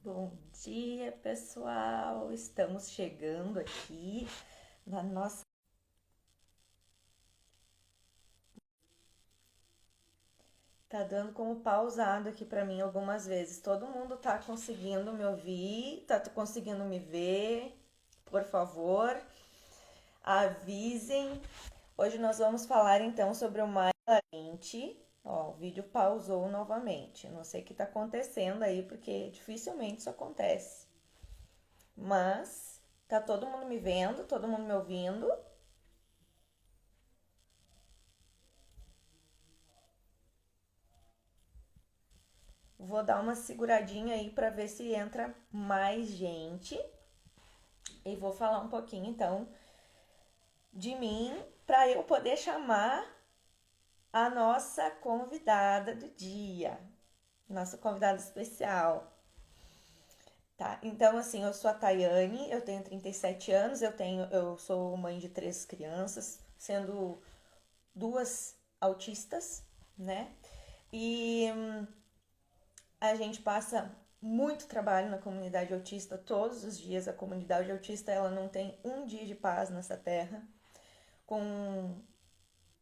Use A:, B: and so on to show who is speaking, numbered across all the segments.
A: Bom dia, pessoal. Estamos chegando aqui na nossa. Tá dando como pausado aqui pra mim algumas vezes. Todo mundo tá conseguindo me ouvir? Tá conseguindo me ver? Por favor, avisem. Hoje nós vamos falar então sobre o mais lente. Ó, o vídeo pausou novamente. Não sei o que tá acontecendo aí, porque dificilmente isso acontece. Mas tá todo mundo me vendo, todo mundo me ouvindo. Vou dar uma seguradinha aí para ver se entra mais gente e vou falar um pouquinho então de mim para eu poder chamar a nossa convidada do dia, nossa convidada especial. Tá? Então assim, eu sou a Tayane, eu tenho 37 anos, eu sou mãe de três crianças, sendo duas autistas, né? E a gente passa muito trabalho na comunidade autista todos os dias. A comunidade autista ela não tem um dia de paz nessa terra, com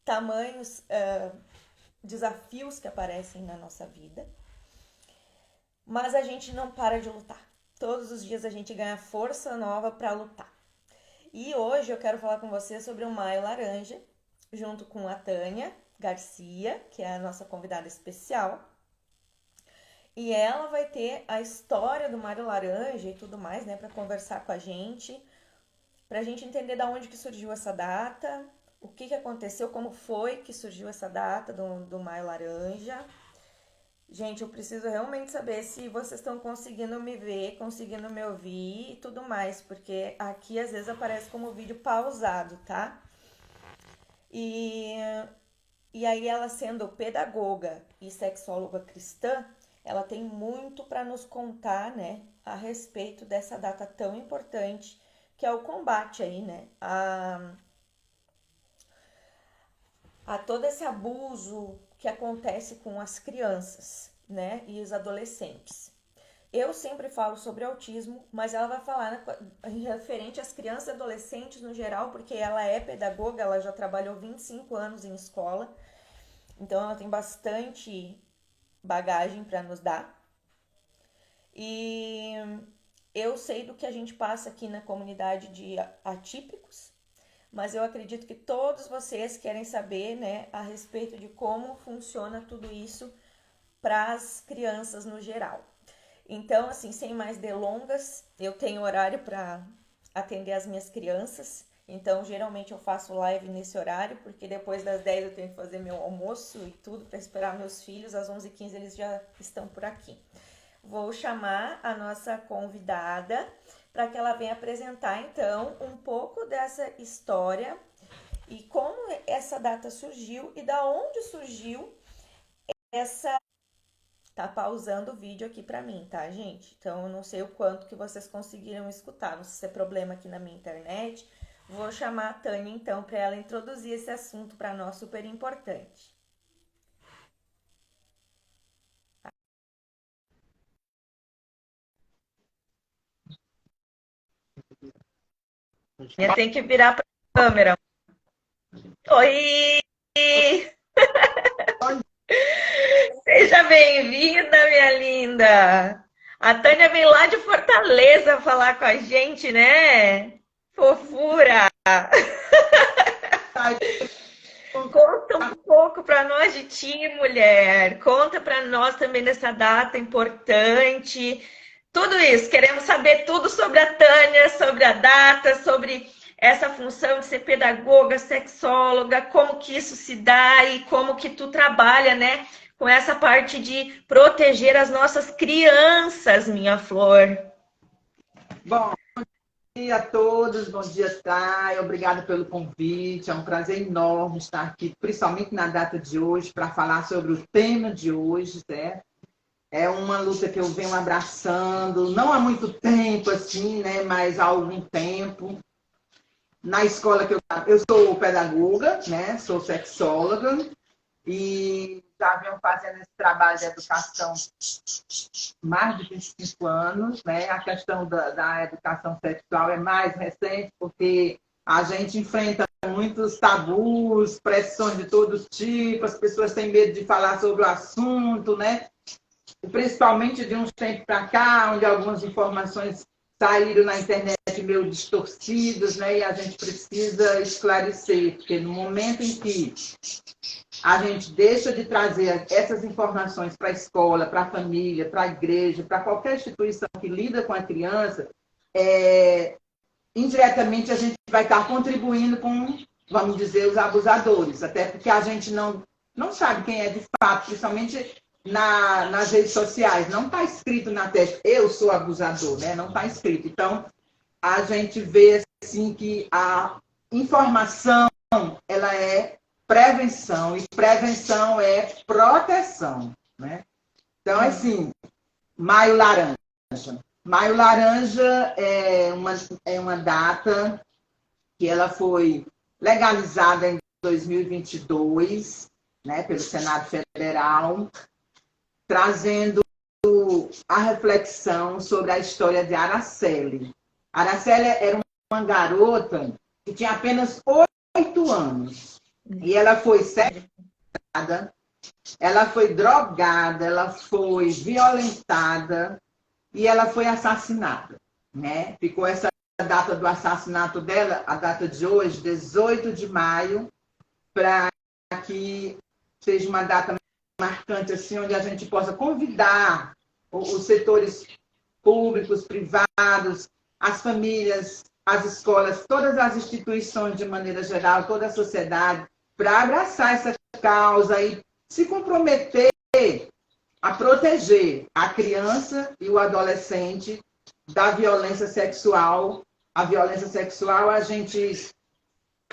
A: tamanhos desafios que aparecem na nossa vida. Mas a gente não para de lutar. Todos os dias a gente ganha força nova para lutar. E hoje eu quero falar com você sobre o Maio Laranja, junto com a Tânia Garcia, que é a nossa convidada especial. E ela vai ter a história do Mário Laranja e tudo mais, né, para conversar com a gente, para a gente entender da onde que surgiu essa data, o que que aconteceu, como foi que surgiu essa data do Mário Laranja. Gente, eu preciso realmente saber se vocês estão conseguindo me ver, conseguindo me ouvir e tudo mais, porque aqui às vezes aparece como vídeo pausado, tá? E, e aí ela sendo pedagoga e sexóloga cristã, ela tem muito para nos contar, né, a respeito dessa data tão importante, que é o combate aí, né, a todo esse abuso que acontece com as crianças, né, e os adolescentes. Eu sempre falo sobre autismo, mas ela vai falar referente às crianças e adolescentes no geral, porque ela é pedagoga, ela já trabalhou 25 anos em escola, então ela tem bastante bagagem para nos dar. E eu sei do que a gente passa aqui na comunidade de atípicos, mas eu acredito que todos vocês querem saber, né, a respeito de como funciona tudo isso para as crianças no geral. Então, assim, sem mais delongas, eu tenho horário para atender as minhas crianças. Então, geralmente eu faço live nesse horário, porque depois das 10 eu tenho que fazer meu almoço e tudo para esperar meus filhos. Às 11h15 eles já estão por aqui. Vou chamar a nossa convidada para que ela venha apresentar, então, um pouco dessa história e como essa data surgiu e da onde surgiu essa. Tá pausando o vídeo aqui para mim, tá, gente? Então eu não sei o quanto que vocês conseguiram escutar. Não sei se é problema aqui na minha internet. Vou chamar a Tânia então para ela introduzir esse assunto para nós super importante. Eu tenho que virar para a câmera. Oi! Seja bem-vinda, minha linda! A Tânia vem lá de Fortaleza falar com a gente, né? Fofura! Conta um pouco para nós de ti, mulher. Conta para nós também dessa data importante. Tudo isso, queremos saber tudo sobre a Tânia, sobre a data, sobre essa função de ser pedagoga, sexóloga, como que isso se dá e como que tu trabalha, né, com essa parte de proteger as nossas crianças, minha flor.
B: Bom dia a todos, bom dia, Thay. Obrigada pelo convite. É um prazer enorme estar aqui, principalmente na data de hoje, para falar sobre o tema de hoje, certo? É uma luta que eu venho abraçando, não há muito tempo, assim, né? Mas há algum tempo. Na escola que eu sou pedagoga, né? Sou sexóloga e já vinham fazendo esse trabalho de educação mais de 25 anos, né? A questão da educação sexual é mais recente, porque a gente enfrenta muitos tabus, pressões de todo tipo, as pessoas têm medo de falar sobre o assunto, né? Principalmente de uns tempos para cá, onde algumas informações saíram na internet meio distorcidas, né? E a gente precisa esclarecer, porque no momento em que a gente deixa de trazer essas informações para a escola, para a família, para a igreja, para qualquer instituição que lida com a criança, indiretamente a gente vai estar contribuindo com, vamos dizer, os abusadores, até porque a gente não sabe quem é de fato, principalmente nas redes sociais. Não está escrito na testa, eu sou abusador, né? Não está escrito. Então, a gente vê assim que a informação ela é prevenção, e prevenção é proteção, né? Então, assim, Maio Laranja. Maio Laranja é uma data que ela foi legalizada em 2022, né, pelo Senado Federal, trazendo a reflexão sobre a história de Araceli. Araceli era uma garota que tinha apenas 8 anos. E ela foi sequestrada, ela foi drogada, ela foi violentada e ela foi assassinada, né? Ficou essa data do assassinato dela, a data de hoje, 18 de maio, para que seja uma data marcante, assim, onde a gente possa convidar os setores públicos, privados, as famílias, as escolas, todas as instituições de maneira geral, toda a sociedade, para abraçar essa causa e se comprometer a proteger a criança e o adolescente da violência sexual. A violência sexual a gente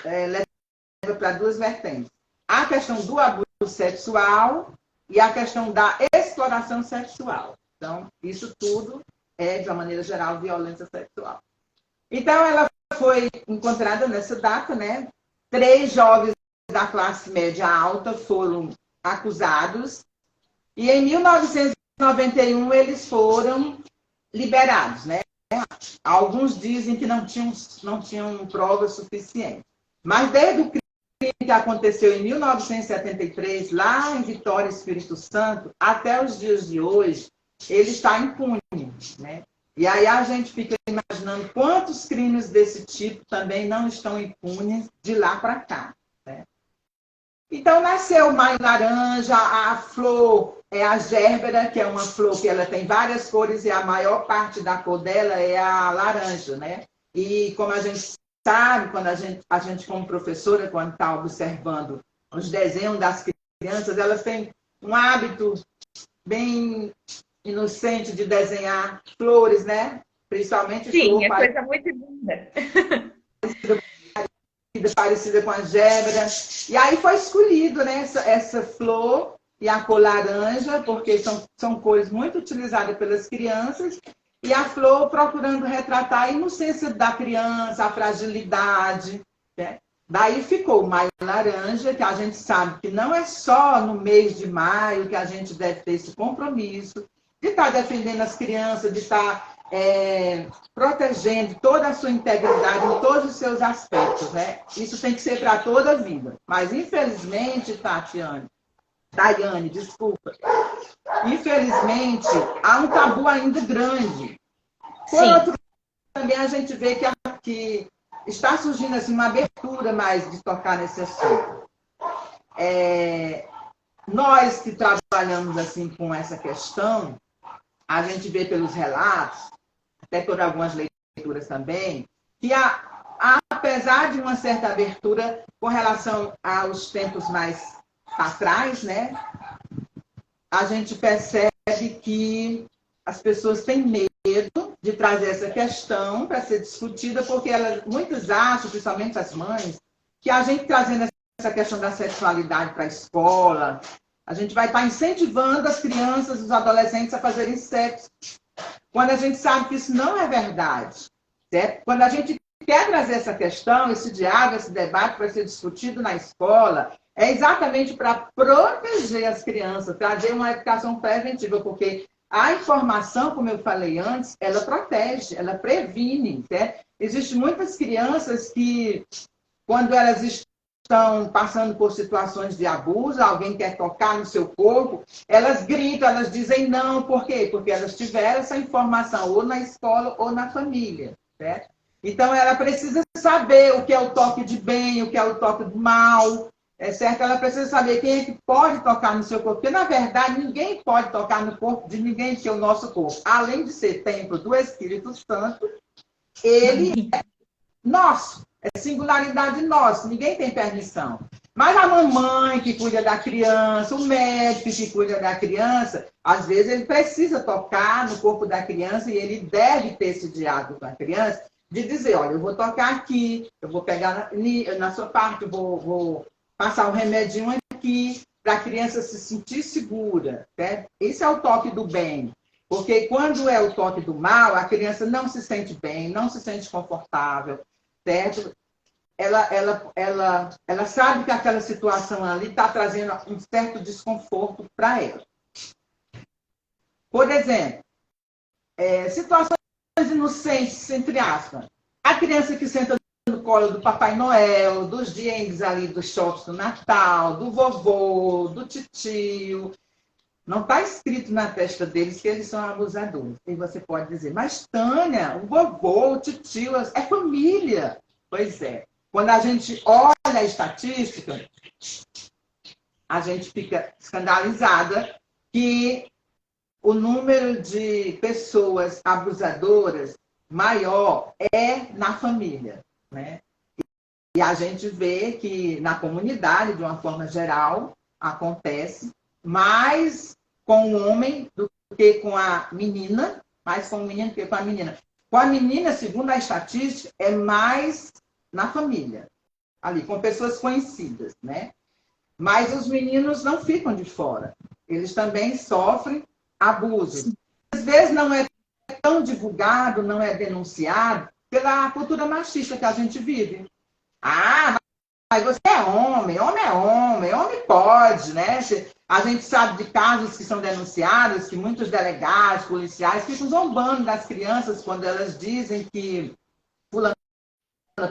B: leva para 2 vertentes. A questão do abuso sexual e a questão da exploração sexual. Então, isso tudo é, de uma maneira geral, violência sexual. Então, ela foi encontrada nessa data, né? 3 jovens da classe média alta foram acusados e em 1991 eles foram liberados, né? Alguns dizem que não tinham provas suficientes. Mas desde o crime que aconteceu em 1973, lá em Vitória, Espírito Santo, até os dias de hoje, ele está impune, né? E aí a gente fica imaginando quantos crimes desse tipo também não estão impunes de lá para cá, né? Então, nasceu o Maio Laranja, a flor é a gérbera, que é uma flor que ela tem várias cores e a maior parte da cor dela é a laranja, né? E como a gente sabe, quando a gente como professora, quando está observando os desenhos das crianças, elas têm um hábito bem inocente de desenhar flores, né? Principalmente
A: sim,
B: flor,
A: é coisa muito linda.
B: Parecida com a gébera. E aí foi escolhido, né, essa flor e a cor laranja, porque são cores muito utilizadas pelas crianças, e a flor procurando retratar a inocência da criança, a fragilidade, né? Daí ficou o Maio Laranja, que a gente sabe que não é só no mês de maio que a gente deve ter esse compromisso de estar defendendo as crianças, de estar protegendo toda a sua integridade em todos os seus aspectos, né? Isso tem que ser para toda a vida. Mas, infelizmente, Daiane, desculpa. Infelizmente, há um tabu ainda grande. Por outro lado, também a gente vê que está surgindo assim, uma abertura mais de tocar nesse assunto. Nós que trabalhamos assim com essa questão, a gente vê pelos relatos, até por algumas leituras também, que apesar de uma certa abertura com relação aos tempos mais atrás, né, a gente percebe que as pessoas têm medo de trazer essa questão para ser discutida, porque muitas acham, principalmente as mães, que a gente trazendo essa questão da sexualidade para a escola, a gente vai estar incentivando as crianças, os adolescentes a fazerem sexo, quando a gente sabe que isso não é verdade, certo? Quando a gente quer trazer essa questão, esse diálogo, esse debate para ser discutido na escola, é exatamente para proteger as crianças, trazer uma educação preventiva, porque a informação, como eu falei antes, ela protege, ela previne. Né? Existem muitas crianças que, quando elas estão passando por situações de abuso, alguém quer tocar no seu corpo, elas gritam, elas dizem não. Por quê? Porque elas tiveram essa informação ou na escola ou na família. Certo? Então, ela precisa saber o que é o toque de bem, o que é o toque do mal, certo? Ela precisa saber quem é que pode tocar no seu corpo, porque, na verdade, ninguém pode tocar no corpo de ninguém, que é o nosso corpo. Além de ser templo do Espírito Santo, ele é nosso, é singularidade nossa, ninguém tem permissão. Mas a mamãe que cuida da criança, o médico que cuida da criança, às vezes ele precisa tocar no corpo da criança e ele deve ter esse diálogo com a criança, de dizer, olha, eu vou tocar aqui, eu vou pegar na sua parte, eu vou passar um remedinho aqui, para a criança se sentir segura. Certo? Esse é o toque do bem. Porque quando é o toque do mal, a criança não se sente bem, não se sente confortável, certo? Ela sabe que aquela situação ali está trazendo um certo desconforto para ela. Por exemplo, situações inocentes, entre aspas. A criança que senta no colo do Papai Noel, dos duendes ali dos shops do Natal, do vovô, do titio. Não está escrito na testa deles que eles são abusadores. E você pode dizer, mas Tânia, o vovô, o titio, é família. Pois é. Quando a gente olha a estatística, a gente fica escandalizada que o número de pessoas abusadoras maior é na família, né? E a gente vê que na comunidade, de uma forma geral, acontece mais com o homem do que com a menina, mais com o menino do que com a menina. Com a menina, segundo a estatística, é mais na família, ali, com pessoas conhecidas, né? Mas os meninos não ficam de fora. Eles também sofrem abuso. Às vezes não é tão divulgado, não é denunciado pela cultura machista que a gente vive. Ah, mas você é homem, homem é homem, homem pode, né? A gente sabe de casos que são denunciados, que muitos delegados, policiais ficam zombando das crianças quando elas dizem que fulano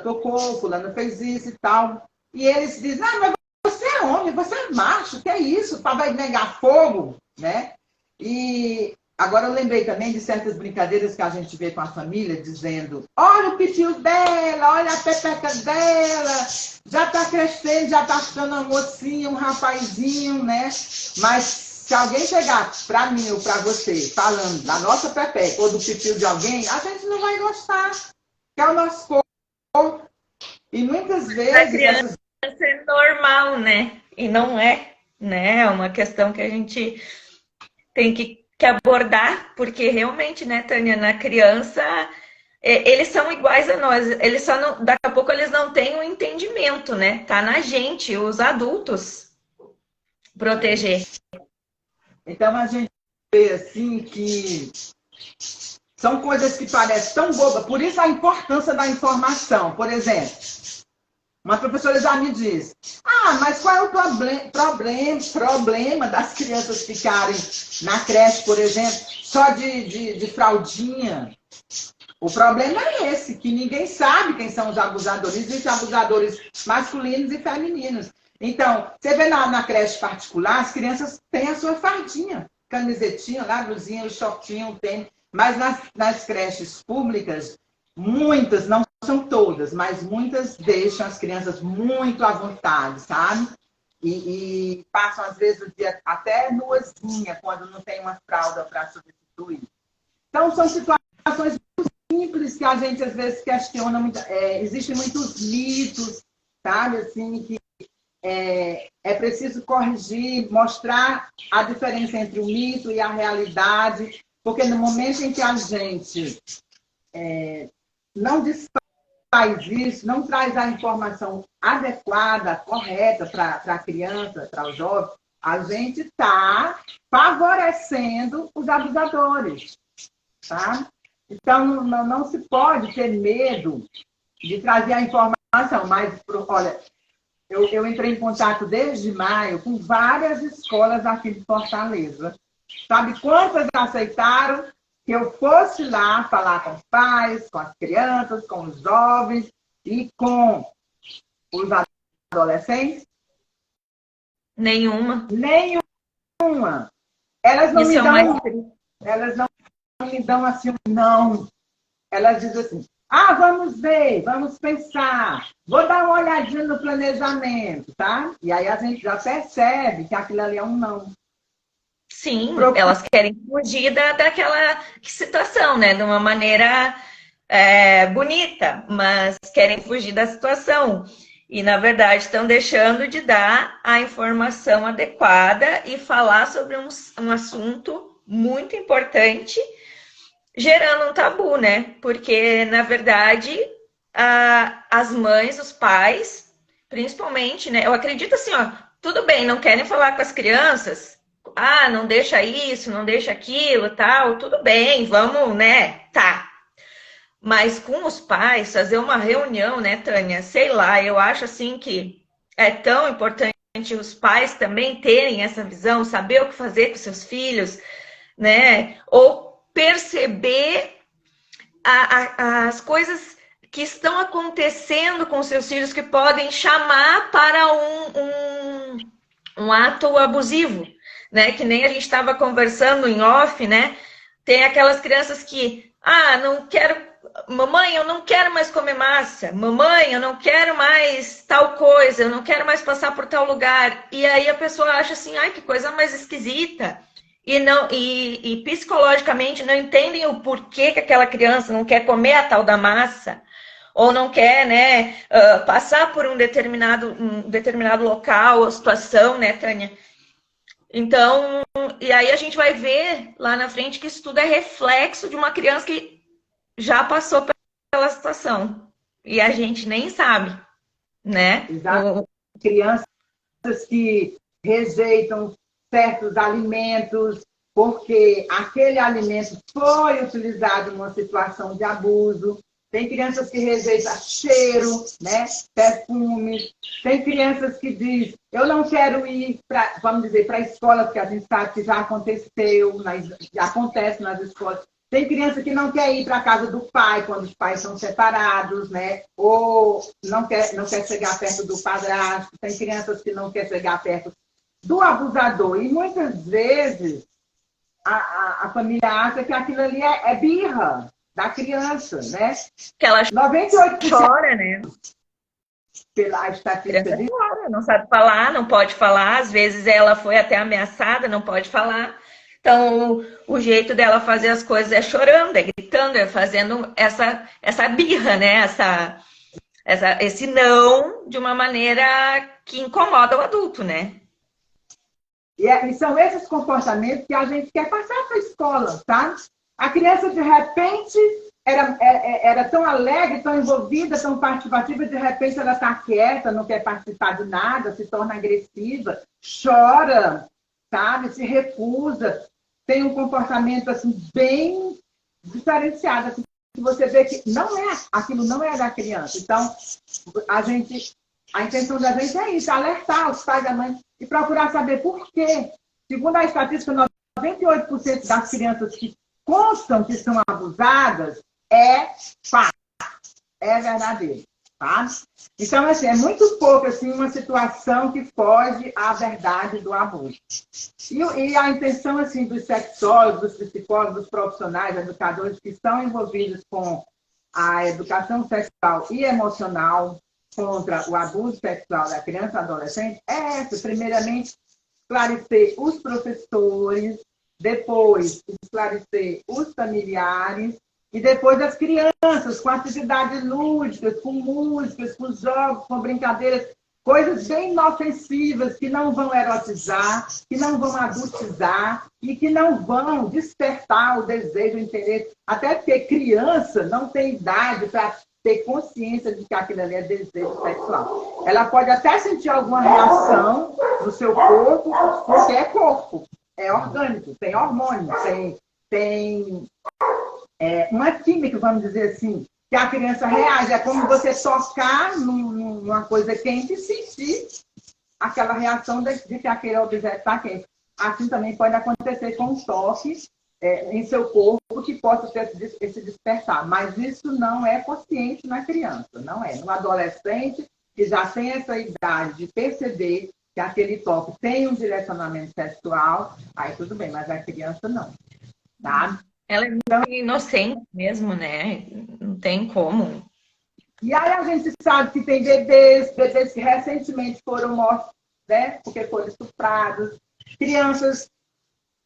B: tocou, fulano fez isso e tal. E eles dizem, mas você é homem, você é macho, que é isso? Vai negar fogo, né? E agora eu lembrei também de certas brincadeiras que a gente vê com a família, dizendo, olha o pitiu dela, olha a pepeca dela, já está crescendo, já está ficando uma mocinha, um rapazinho, né? Mas se alguém chegar para mim ou para você falando da nossa pepeca ou do pitiu de alguém, a gente não vai gostar, que é o nosso corpo. E muitas vezes...
A: É normal, né? E não é, né? É uma questão que a gente tem que abordar, porque realmente, né, Tânia, na criança, eles são iguais a nós, eles só não, daqui a pouco eles não têm um entendimento, né? Tá na gente, os adultos, proteger.
B: Então a gente vê assim que são coisas que parecem tão bobas, por isso a importância da informação. Por exemplo, uma professora já me disse, mas qual é o problema das crianças ficarem na creche, por exemplo, só de fraldinha? O problema é esse, que ninguém sabe quem são os abusadores. Existem abusadores masculinos e femininos. Então, você vê na creche particular, as crianças têm a sua fardinha, camisetinha, lá, blusinha, shortinho, tênis. Mas nas creches públicas, muitas, não são todas, mas muitas deixam as crianças muito à vontade, sabe? E passam, às vezes, o dia até nuazinha, quando não tem uma fralda para substituir. Então, são situações muito simples que a gente, às vezes, questiona. Existem muitos mitos, sabe? Assim, que é preciso corrigir, mostrar a diferença entre o mito e a realidade, porque no momento em que a gente não faz isso, não traz a informação adequada, correta para a criança, para o jovem, a gente está favorecendo os abusadores, tá? Então, não se pode ter medo de trazer a informação, mas, olha, eu entrei em contato desde maio com várias escolas aqui de Fortaleza. Sabe quantas aceitaram que eu fosse lá falar com os pais, com as crianças, com os jovens e com os adolescentes?
A: Nenhuma.
B: Nenhuma. Elas não
A: Isso
B: me
A: é o
B: dão,
A: mais...
B: elas não me dão assim um não. Elas dizem assim, vamos ver, vamos pensar, vou dar uma olhadinha no planejamento, tá? E aí a gente já percebe que aquilo ali é um não.
A: Sim, elas querem fugir daquela situação, né? De uma maneira bonita, mas querem fugir da situação. E, na verdade, estão deixando de dar a informação adequada e falar sobre um assunto muito importante, gerando um tabu, né? Porque, na verdade, as mães, os pais, principalmente, né? Eu acredito assim, ó, tudo bem, não querem falar com as crianças, não deixa isso, não deixa aquilo, tal, tudo bem, vamos, né? Tá. Mas com os pais, fazer uma reunião, né, Tânia? Sei lá, eu acho assim que é tão importante os pais também terem essa visão, saber o que fazer com seus filhos, né? Ou perceber as coisas que estão acontecendo com seus filhos que podem chamar para um ato abusivo, né? Que nem a gente estava conversando em off, né? Tem aquelas crianças que, não quero, mamãe, eu não quero mais comer massa, mamãe, eu não quero mais tal coisa, eu não quero mais passar por tal lugar. E aí a pessoa acha assim, ai, que coisa mais esquisita. E psicologicamente não entendem o porquê que aquela criança não quer comer a tal da massa, ou não quer, né, passar por um determinado local ou situação, né, Tânia? Então, e aí a gente vai ver lá na frente que isso tudo é reflexo de uma criança que já passou pela situação. E a gente nem sabe, né?
B: Exato. Crianças que rejeitam certos alimentos porque aquele alimento foi utilizado numa situação de abuso. Tem crianças que rejeitam cheiro, né? Perfume. Tem crianças que dizem, eu não quero ir para, vamos dizer, para a escola, porque a gente sabe que já aconteceu, já acontece nas escolas. Tem criança que não quer ir para a casa do pai quando os pais são separados, né? Ou não quer chegar perto do padrasto. Tem crianças que não querem chegar perto do abusador. E muitas vezes a família acha que aquilo ali é birra da criança, né?
A: Que ela
B: 98%
A: chora, né?
B: pela estatística
A: de... chora, não sabe falar, não pode falar. Às vezes ela foi até ameaçada, não pode falar. Então, o jeito dela fazer as coisas é chorando, é gritando, é fazendo essa birra, né? Esse não de uma maneira que incomoda o adulto, né?
B: E são esses comportamentos que a gente quer passar para a escola, tá? A criança, de repente, era tão alegre, tão envolvida, tão participativa, de repente ela está quieta, não quer participar de nada, se torna agressiva, chora, sabe? Se recusa, tem um comportamento assim, bem diferenciado, assim, que você vê que aquilo não é da criança. Então, a intenção da gente é isso, alertar os pais e a mãe e procurar saber por quê. Segundo a estatística, 98% das crianças que constam que são abusadas é fato, é verdadeiro, tá? Então, assim, é muito assim, uma situação que foge à verdade do abuso. E a intenção, assim, dos sexólogos, dos psicólogos, dos profissionais, educadores que estão envolvidos com a educação sexual e emocional contra o abuso sexual da criança e adolescente é essa, primeiramente, esclarecer os professores, depois esclarecer os familiares e depois as crianças, com atividades lúdicas, com músicas, com jogos, com brincadeiras, coisas bem inofensivas que não vão erotizar, que não vão adultizar e que não vão despertar o desejo, o interesse. Até porque criança não tem idade para ter consciência de que aquilo ali é desejo sexual. Ela pode até sentir alguma reação no seu corpo, porque é corpo, é orgânico, tem hormônio, tem uma química, vamos dizer assim, que a criança reage. É como você tocar numa coisa quente e sentir aquela reação de que aquele objeto está quente. Assim também pode acontecer com o toque em seu corpo, que possa ter esse despertar. Mas isso não é consciente na criança, não é. No adolescente, que já tem essa idade de perceber que aquele toque tem um direcionamento sexual, aí tudo bem, mas a criança não. Tá?
A: Ela é muito inocente mesmo, né? Não tem como.
B: E aí a gente sabe que tem bebês que recentemente foram mortos, né? Porque foram estuprados. Crianças,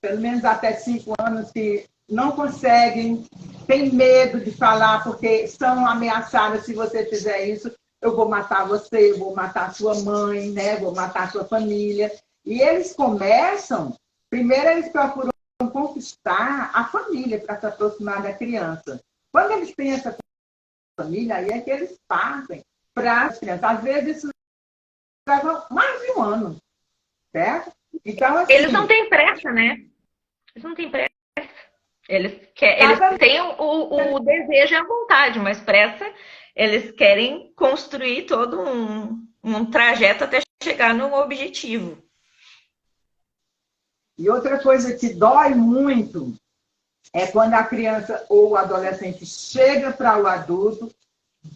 B: pelo menos até 5 anos, que não conseguem, têm medo de falar, porque são ameaçadas. Se você fizer isso, eu vou matar você, eu vou matar sua mãe, né? Vou matar sua família. E eles começam, primeiro eles procuram conquistar a família para se aproximar da criança. Quando eles têm essa família, aí é que eles partem para as crianças. Às vezes isso leva mais de um ano, certo? Então, assim,
A: eles não têm pressa, né? Eles não têm pressa. Eles têm o desejo e a vontade, mas pressa, eles querem construir todo um trajeto até chegar no objetivo.
B: E outra coisa que dói muito é quando a criança ou o adolescente chega para o adulto,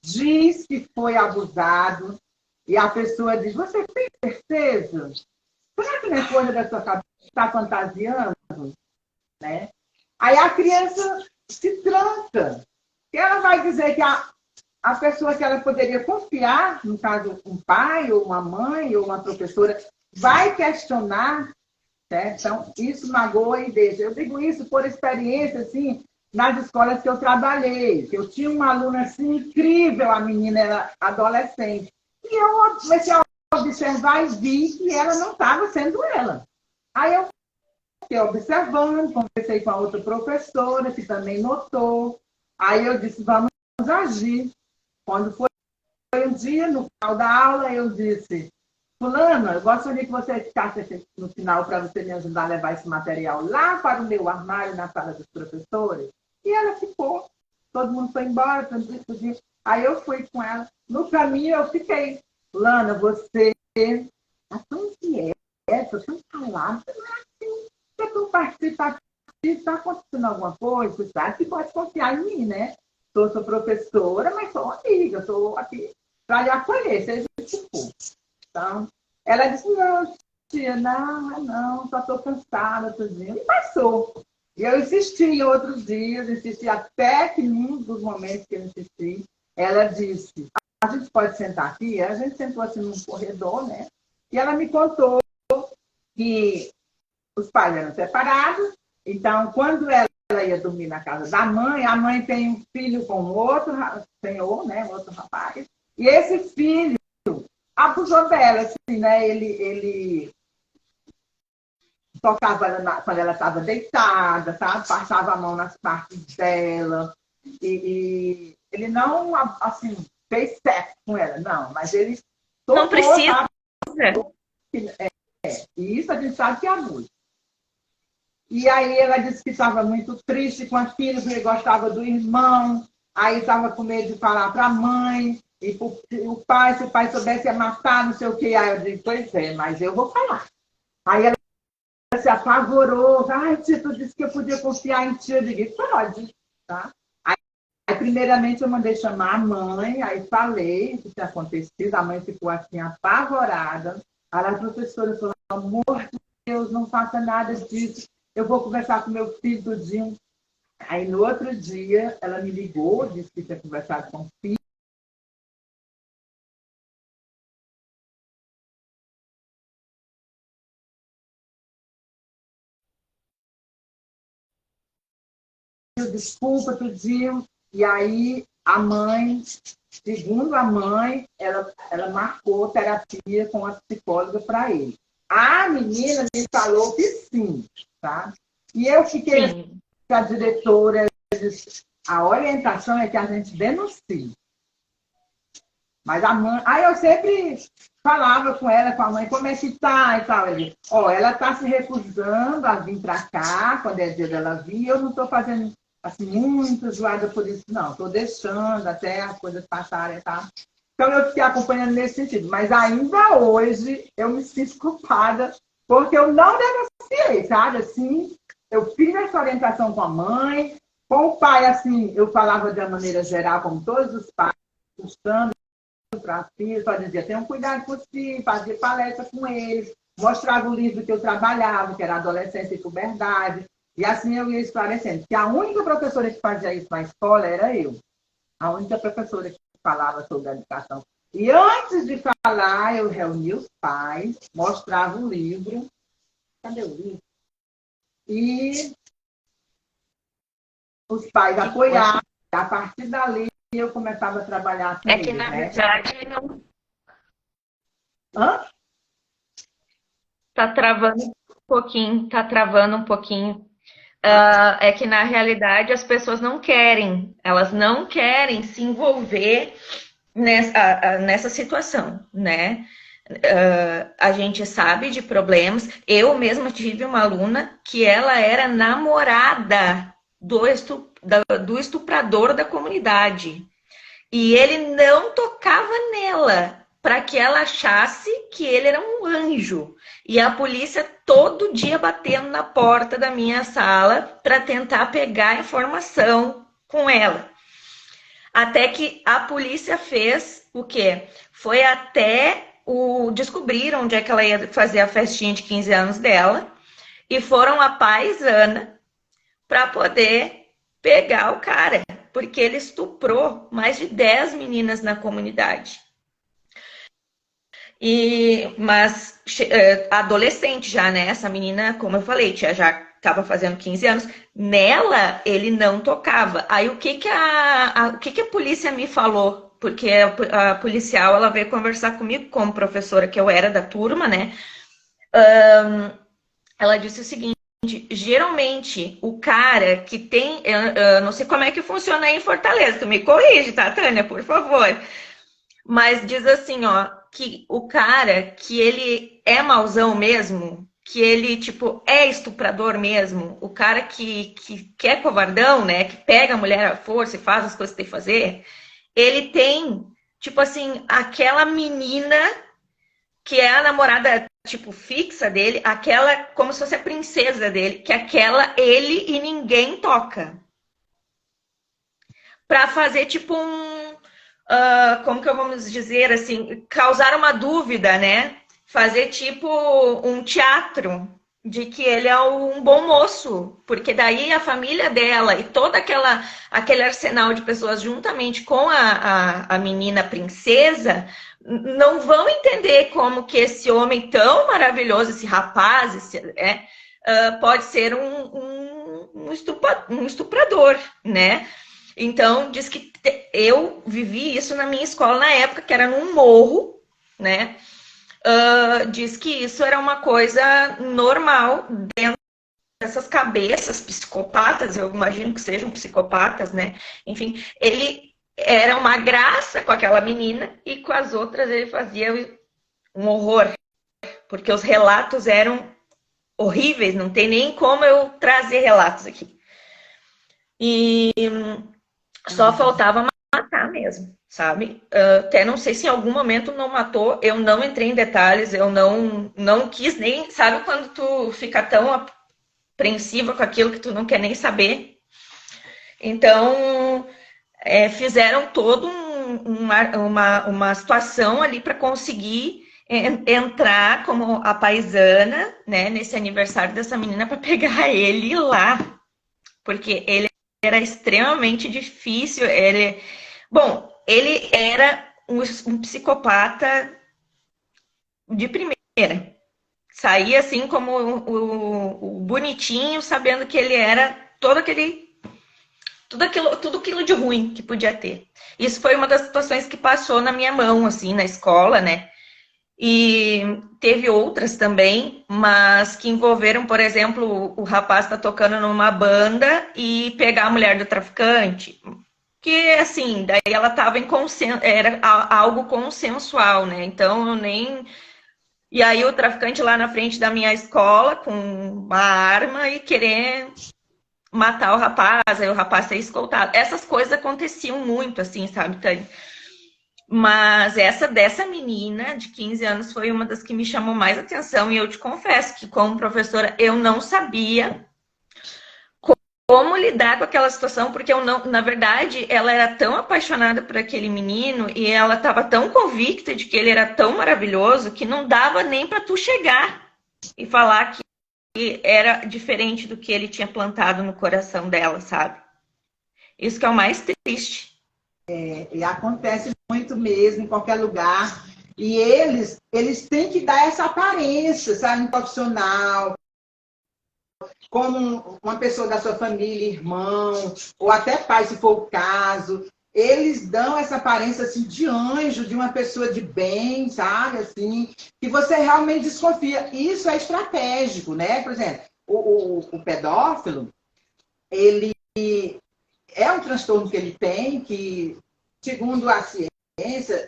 B: diz que foi abusado, e a pessoa diz, você tem certeza? Será que não é coisa da sua cabeça? Está fantasiando? Né? Aí a criança se tranca. Ela vai dizer que a pessoa que ela poderia confiar, no caso um pai, ou uma mãe, ou uma professora, vai questionar. Certo? Então, isso magoa e deixa. Eu digo isso por experiência, assim, nas escolas que eu trabalhei. Eu tinha uma aluna assim, incrível, a menina era adolescente. E eu comecei a observar e vi que ela não estava sendo ela. Aí eu fiquei observando, conversei com a outra professora, que também notou. Aí eu disse, vamos agir. Quando foi um dia, no final da aula, eu disse, fulana, eu gostaria que você ficasse aqui no final para você me ajudar a levar esse material lá para o meu armário na sala dos professores. E ela ficou. Todo mundo foi embora. Aí eu fui com ela. No caminho eu fiquei. Fulana, você está tão inquieta, tão calada, não é assim. Você é tão participativa, está acontecendo alguma coisa, você sabe que pode confiar em mim, né? Sou sua professora, mas sou amiga, estou aqui para lhe acolher, seja o que for. Então, ela disse, não, tia, não, só estou cansada, tudinho. E passou. E eu insisti em outros dias, insisti até que num dos momentos que eu insisti, ela disse, a gente pode sentar aqui? A gente sentou assim num corredor, né? E ela me contou que os pais eram separados, então, quando ela ia dormir na casa da mãe, a mãe tem um filho com outro senhor, né? Outro rapaz, e esse filho abusou dela, assim, né? Ele tocava ela quando ela estava deitada, sabe? Passava a mão nas partes dela. E ele não, assim, fez sexo com ela, não. Mas ele tocou,
A: não precisa.
B: Sabe? E isso a gente sabe que é abuso. E aí ela disse que estava muito triste com aquilo, que ele gostava do irmão. Aí estava com medo de falar para a mãe. E o pai, se o pai soubesse, ia matar, não sei o quê. Aí eu disse, pois é, mas eu vou falar. Aí ela se apavorou. Ai, tia, tu disse que eu podia confiar em ti. Eu digo, pode, tá? Aí, primeiramente, eu mandei chamar a mãe. Aí falei o que tinha acontecido. A mãe ficou assim, apavorada. Aí a professora falou, amor de Deus, não faça nada disso. Eu vou conversar com meu filho tudinho. Aí, no outro dia, ela me ligou, disse que tinha conversado com o filho. Desculpa, tudinho. E aí, a mãe, segundo a mãe, ela marcou terapia com a psicóloga para ele. A menina me falou que sim, tá? E eu fiquei com a diretora, disse, a orientação é que a gente denuncie. Mas a mãe... Aí eu sempre falava com ela, com a mãe, como é que tá e tal. Ele, ela tá se recusando a vir para cá, quando é dia dela vir, eu não estou fazendo assim, muito zoada por isso, não. Estou deixando até as coisas passarem, tá? Então, eu fiquei acompanhando nesse sentido. Mas ainda hoje, eu me sinto culpada, porque eu não denunciei, sabe? Assim, eu fiz essa orientação com a mãe, com o pai, assim, eu falava de uma maneira geral, como todos os pais, puxando para filhos, só dizia, tenham cuidado com os filhos, fazia palestra com eles, mostrava o livro que eu trabalhava, que era adolescência e puberdade, e assim eu ia esclarecendo. Que a única professora que fazia isso na escola era eu. A única professora que falava sobre a educação. E antes de falar, eu reunia os pais, mostrava o livro. Cadê o livro? E os pais apoiavam. A partir dali, eu começava a trabalhar com
C: É que,
B: eles,
C: na
B: né?
C: verdade, não
B: Hã?
C: tá travando um pouquinho, tá travando um pouquinho. É que, na realidade, as pessoas não querem, elas não querem se envolver nessa situação, né? A gente sabe de problemas. Eu mesma tive uma aluna que ela era namorada do estuprador da comunidade. E ele não tocava nela para que ela achasse que ele era um anjo. E a polícia todo dia batendo na porta da minha sala para tentar pegar informação com ela. Até que a polícia fez o quê? Foi até descobrir onde é que ela ia fazer a festinha de 15 anos dela e foram a paisana para poder pegar o cara, porque ele estuprou mais de 10 meninas na comunidade. Mas adolescente já, né? Essa menina, como eu falei, já estava fazendo 15 anos. Nela, ele não tocava. Aí o que que a polícia me falou? Porque a policial, ela veio conversar comigo como professora, que eu era da turma, né? Ela disse o seguinte: geralmente o cara que tem, eu não sei como é que funciona aí em Fortaleza, tu me corrige, tá, Tânia, por favor. Mas diz assim, ó, que o cara que ele é mauzão mesmo, que ele, tipo, é estuprador mesmo, o cara que é covardão, né, que pega a mulher à força e faz as coisas que tem que fazer, ele tem, tipo assim, aquela menina que é a namorada, tipo, fixa dele, aquela, como se fosse a princesa dele, que aquela ele e ninguém toca. Pra fazer, tipo, como que vamos dizer, assim, causar uma dúvida, né? Fazer, tipo, um teatro de que ele é um bom moço, porque daí a família dela e todo aquele arsenal de pessoas juntamente com a menina princesa não vão entender como que esse homem tão maravilhoso, esse rapaz, pode ser um estuprador, né? Então, diz que eu vivi isso na minha escola na época, que era num morro, né? Diz que isso era uma coisa normal dentro dessas cabeças psicopatas, eu imagino que sejam psicopatas, né? Enfim, ele era uma graça com aquela menina e com as outras ele fazia um horror, porque os relatos eram horríveis, não tem nem como eu trazer relatos aqui. E só faltava matar mesmo, sabe? Até não sei se em algum momento não matou, eu não entrei em detalhes, eu não quis nem, sabe quando tu fica tão apreensiva com aquilo que tu não quer nem saber? Então, fizeram toda uma situação ali para conseguir entrar como a paisana, né, nesse aniversário dessa menina para pegar ele lá, porque ele era extremamente difícil. Ele era um psicopata de primeira. Saía assim como o bonitinho, sabendo que ele era tudo aquilo de ruim que podia ter. Isso foi uma das situações que passou na minha mão, assim, na escola, né? E teve outras também, mas que envolveram, por exemplo, o rapaz tá tocando numa banda e pegar a mulher do traficante. Que, assim, daí ela tava era algo consensual, né? Então, eu nem... E aí o traficante lá na frente da minha escola com uma arma e querer matar o rapaz, aí o rapaz ser escoltado. Essas coisas aconteciam muito, assim, sabe, Tânia? Mas essa dessa menina de 15 anos foi uma das que me chamou mais atenção. E eu te confesso que, como professora, eu não sabia como lidar com aquela situação, porque eu não, na verdade, ela era tão apaixonada por aquele menino e ela estava tão convicta de que ele era tão maravilhoso que não dava nem para tu chegar e falar que era diferente do que ele tinha plantado no coração dela, sabe? Isso que é o mais triste.
B: E acontece muito mesmo em qualquer lugar. E eles têm que dar essa aparência, sabe, um profissional, como uma pessoa da sua família, irmão, ou até pai, se for o caso. Eles dão essa aparência assim, de anjo, de uma pessoa de bem, sabe? Assim, que você realmente desconfia. Isso é estratégico, né? Por exemplo, o pedófilo, ele é um transtorno que ele tem, que, segundo a ciência,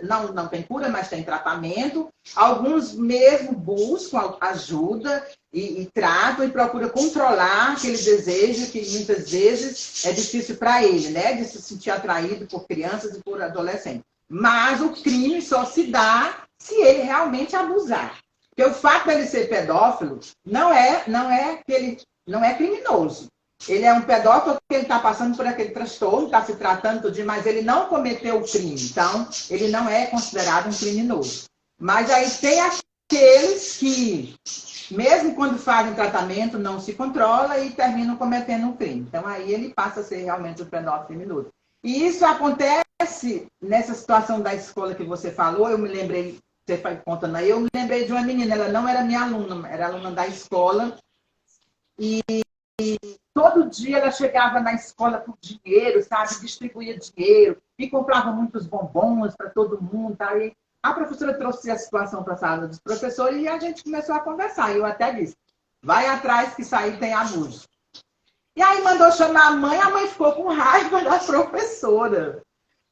B: não tem cura, mas tem tratamento. Alguns mesmo buscam ajuda e tratam e procuram controlar aquele desejo que muitas vezes é difícil para ele, né? De se sentir atraído por crianças e por adolescentes. Mas o crime só se dá se ele realmente abusar. Porque o fato dele ser pedófilo não é que ele não é criminoso. Ele é um pedófilo porque ele está passando por aquele transtorno, está se tratando de, mas ele não cometeu o crime. Então, ele não é considerado um criminoso. Mas aí tem aqueles que, mesmo quando fazem tratamento, não se controla e terminam cometendo um crime. Então, aí ele passa a ser realmente um pedófilo criminoso. E isso acontece nessa situação da escola que você falou. Eu me lembrei, você foi contando aí, eu me lembrei de uma menina, ela não era minha aluna, era aluna da escola. E todo dia ela chegava na escola com dinheiro, sabe? Distribuía dinheiro e comprava muitos bombons para todo mundo. Tá? E a professora trouxe a situação para a sala dos professores e a gente começou a conversar. Eu até disse, vai atrás que isso aí tem abuso. E aí mandou chamar a mãe ficou com raiva da professora.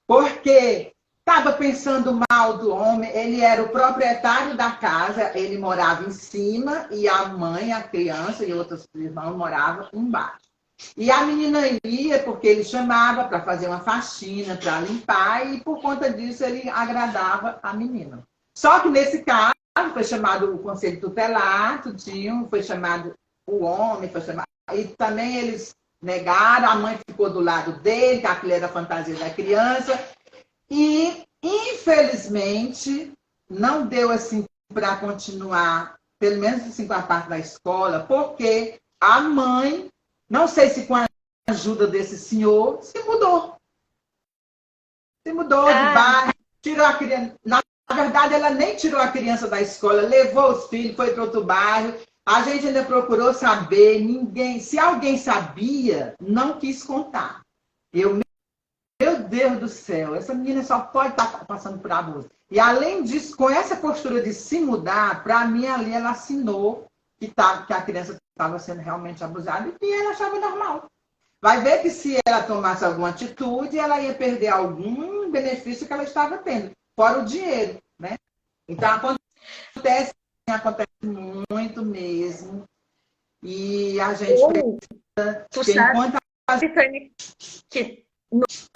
B: Porque estava pensando mal do homem, ele era o proprietário da casa, ele morava em cima e a mãe, a criança e outros irmãos moravam embaixo. E a menina ia porque ele chamava para fazer uma faxina, para limpar, e por conta disso ele agradava a menina. Só que nesse caso foi chamado o conselho tutelar, tudinho, foi chamado o homem, foi chamado... E também eles negaram, a mãe ficou do lado dele, que aquilo era a fantasia da criança. E, infelizmente, não deu assim para continuar, pelo menos assim com a parte da escola, porque a mãe, não sei se com a ajuda desse senhor, se mudou. Se mudou de bairro, tirou a criança. Na verdade, ela nem tirou a criança da escola, levou os filhos, foi para outro bairro. A gente ainda procurou saber, ninguém, se alguém sabia, não quis contar. Meu Deus do céu, essa menina só pode estar passando por abuso. E além disso, com essa postura de se mudar, para mim ali ela assinou que a criança estava sendo realmente abusada e ela achava normal. Vai ver que se ela tomasse alguma atitude, ela ia perder algum benefício que ela estava tendo, fora o dinheiro, né? Então acontece muito mesmo. E a gente precisa...
C: Tu sabe, Tânia, que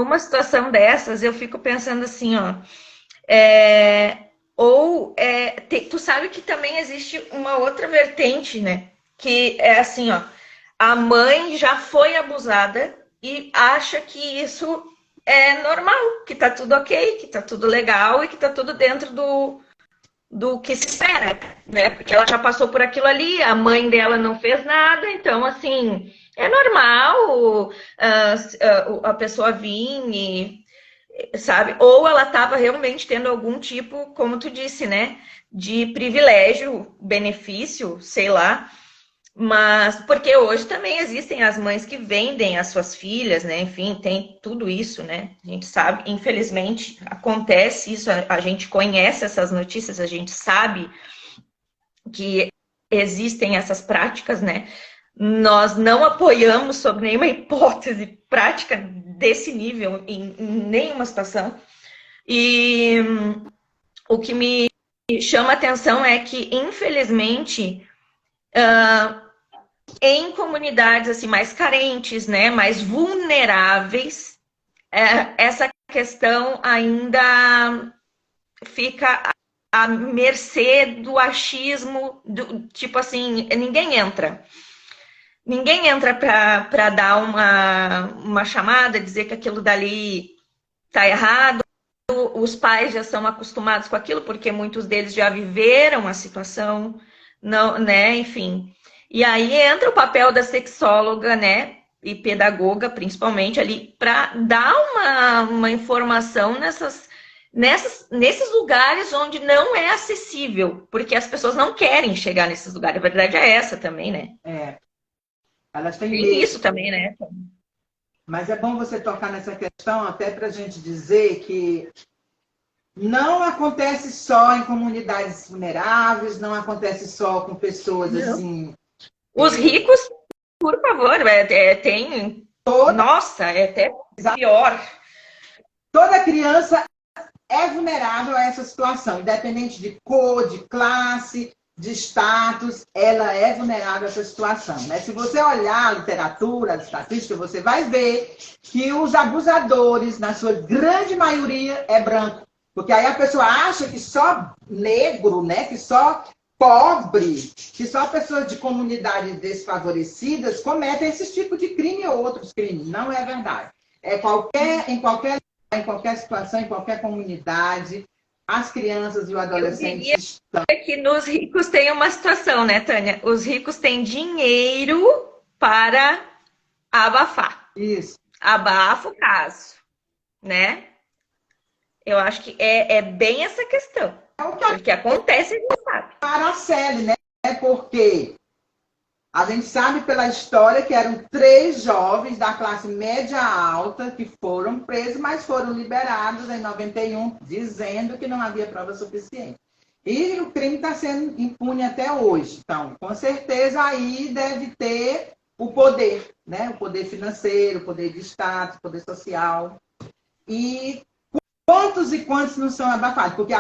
C: numa situação dessas, eu fico pensando assim, ó. Tu sabe que também existe uma outra vertente, né? Que é assim, ó. A mãe já foi abusada e acha que isso é normal, que tá tudo ok, que tá tudo legal e que tá tudo dentro do que se espera, né? Porque ela já passou por aquilo ali, a mãe dela não fez nada, então, assim, é normal a pessoa vir e, sabe? Ou ela estava realmente tendo algum tipo, como tu disse, né? De privilégio, benefício, sei lá. Mas, porque hoje também existem as mães que vendem as suas filhas, né? Enfim, tem tudo isso, né? A gente sabe, infelizmente, acontece isso, a gente conhece essas notícias, a gente sabe que existem essas práticas, né? Nós não apoiamos, sob nenhuma hipótese, prática desse nível em nenhuma situação. E o que me chama a atenção é que, infelizmente, em comunidades assim mais carentes, né, mais vulneráveis, essa questão ainda fica à mercê do achismo, tipo assim, ninguém entra para dar uma chamada, dizer que aquilo dali está errado. Os pais já são acostumados com aquilo, porque muitos deles já viveram a situação, não, né? Enfim. E aí entra o papel da sexóloga, né? E pedagoga, principalmente, ali, para dar uma informação nesses lugares onde não é acessível, porque as pessoas não querem chegar nesses lugares. A verdade é essa também, né?
B: Elas têm
C: Tem
B: medo.
C: isso também, né?
B: Mas é bom você tocar nessa questão até para a gente dizer que não acontece só em comunidades vulneráveis, não acontece só com pessoas assim.
C: Os ricos, por favor, tem. Nossa, é até pior.
B: Toda criança é vulnerável a essa situação, independente de cor, de classe, de status, ela é vulnerável a essa situação, né? Se você olhar a literatura, a estatística, você vai ver que os abusadores, na sua grande maioria, é branco. Porque aí a pessoa acha que só negro, né? Que só pobre, que só pessoas de comunidades desfavorecidas cometem esse tipo de crime ou outros crimes. Não é verdade. Em qualquer situação, em qualquer comunidade, as crianças e o adolescente estão.
C: É que nos ricos tem uma situação, né, Tânia? Os ricos têm dinheiro para abafar.
B: Isso.
C: Abafa o caso, né? Eu acho que é bem essa questão. Porque acontece, a gente sabe.
B: Araceli, né? Porque a gente sabe pela história que eram 3 jovens da classe média alta que foram presos, mas foram liberados em 91, dizendo que não havia prova suficiente. E o crime está sendo impune até hoje. Então, com certeza, aí deve ter o poder, né? O poder financeiro, o poder de status, o poder social. E quantos não são abafados? Porque,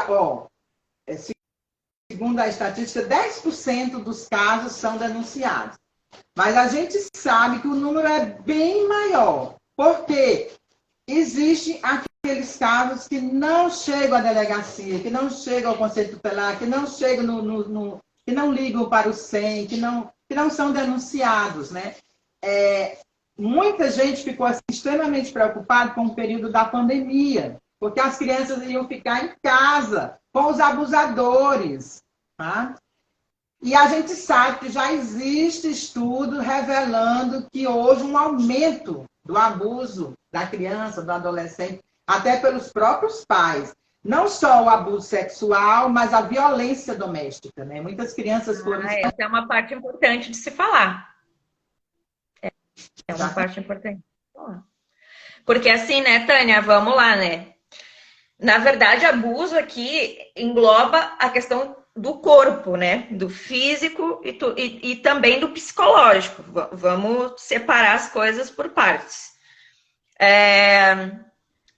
B: segundo a estatística, 10% dos casos são denunciados. Mas a gente sabe que o número é bem maior. Porque existem aqueles casos que não chegam à delegacia, que não chegam ao conselho tutelar, que não chegam que não ligam para o SEM, que não são denunciados, né? Muita gente ficou assim, extremamente preocupada com o período da pandemia, porque as crianças iam ficar em casa com os abusadores, tá? E a gente sabe que já existe estudo revelando que houve um aumento do abuso da criança, do adolescente, até pelos próprios pais. Não só o abuso sexual, mas a violência doméstica, né? Muitas crianças foram...
C: Essa é uma parte importante de se falar. É uma parte importante de se falar. Porque assim, né, Tânia, vamos lá, né? Na verdade, abuso aqui engloba a questão do corpo, né? Do físico e também do psicológico. Vamos separar as coisas por partes.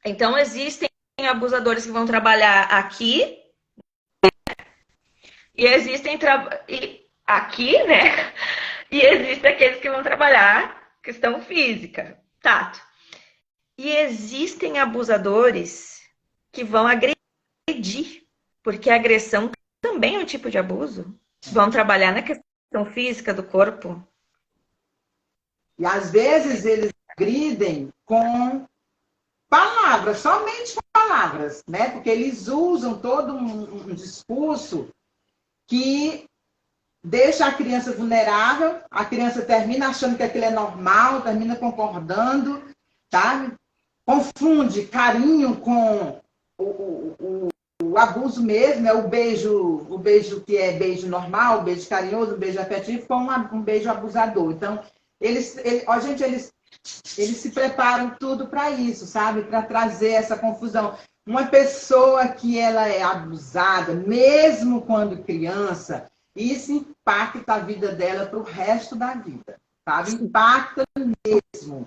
C: Então, existem abusadores que vão trabalhar aqui e existem aqui, né? E existem aqueles que vão trabalhar questão física, tato. E existem abusadores que vão agredir, porque a agressão também é um tipo de abuso. Vão trabalhar na questão física do corpo.
B: E às vezes eles agridem com palavras, somente com palavras, né? Porque eles usam todo um discurso que deixa a criança vulnerável, a criança termina achando que aquilo é normal, termina concordando, tá? Confunde carinho com o abuso mesmo, é o beijo que é beijo normal, beijo carinhoso, beijo afetivo, com um beijo abusador. Então, eles se preparam tudo para isso, sabe? Para trazer essa confusão. Uma pessoa que ela é abusada, mesmo quando criança, isso impacta a vida dela para o resto da vida, sabe? Impacta mesmo.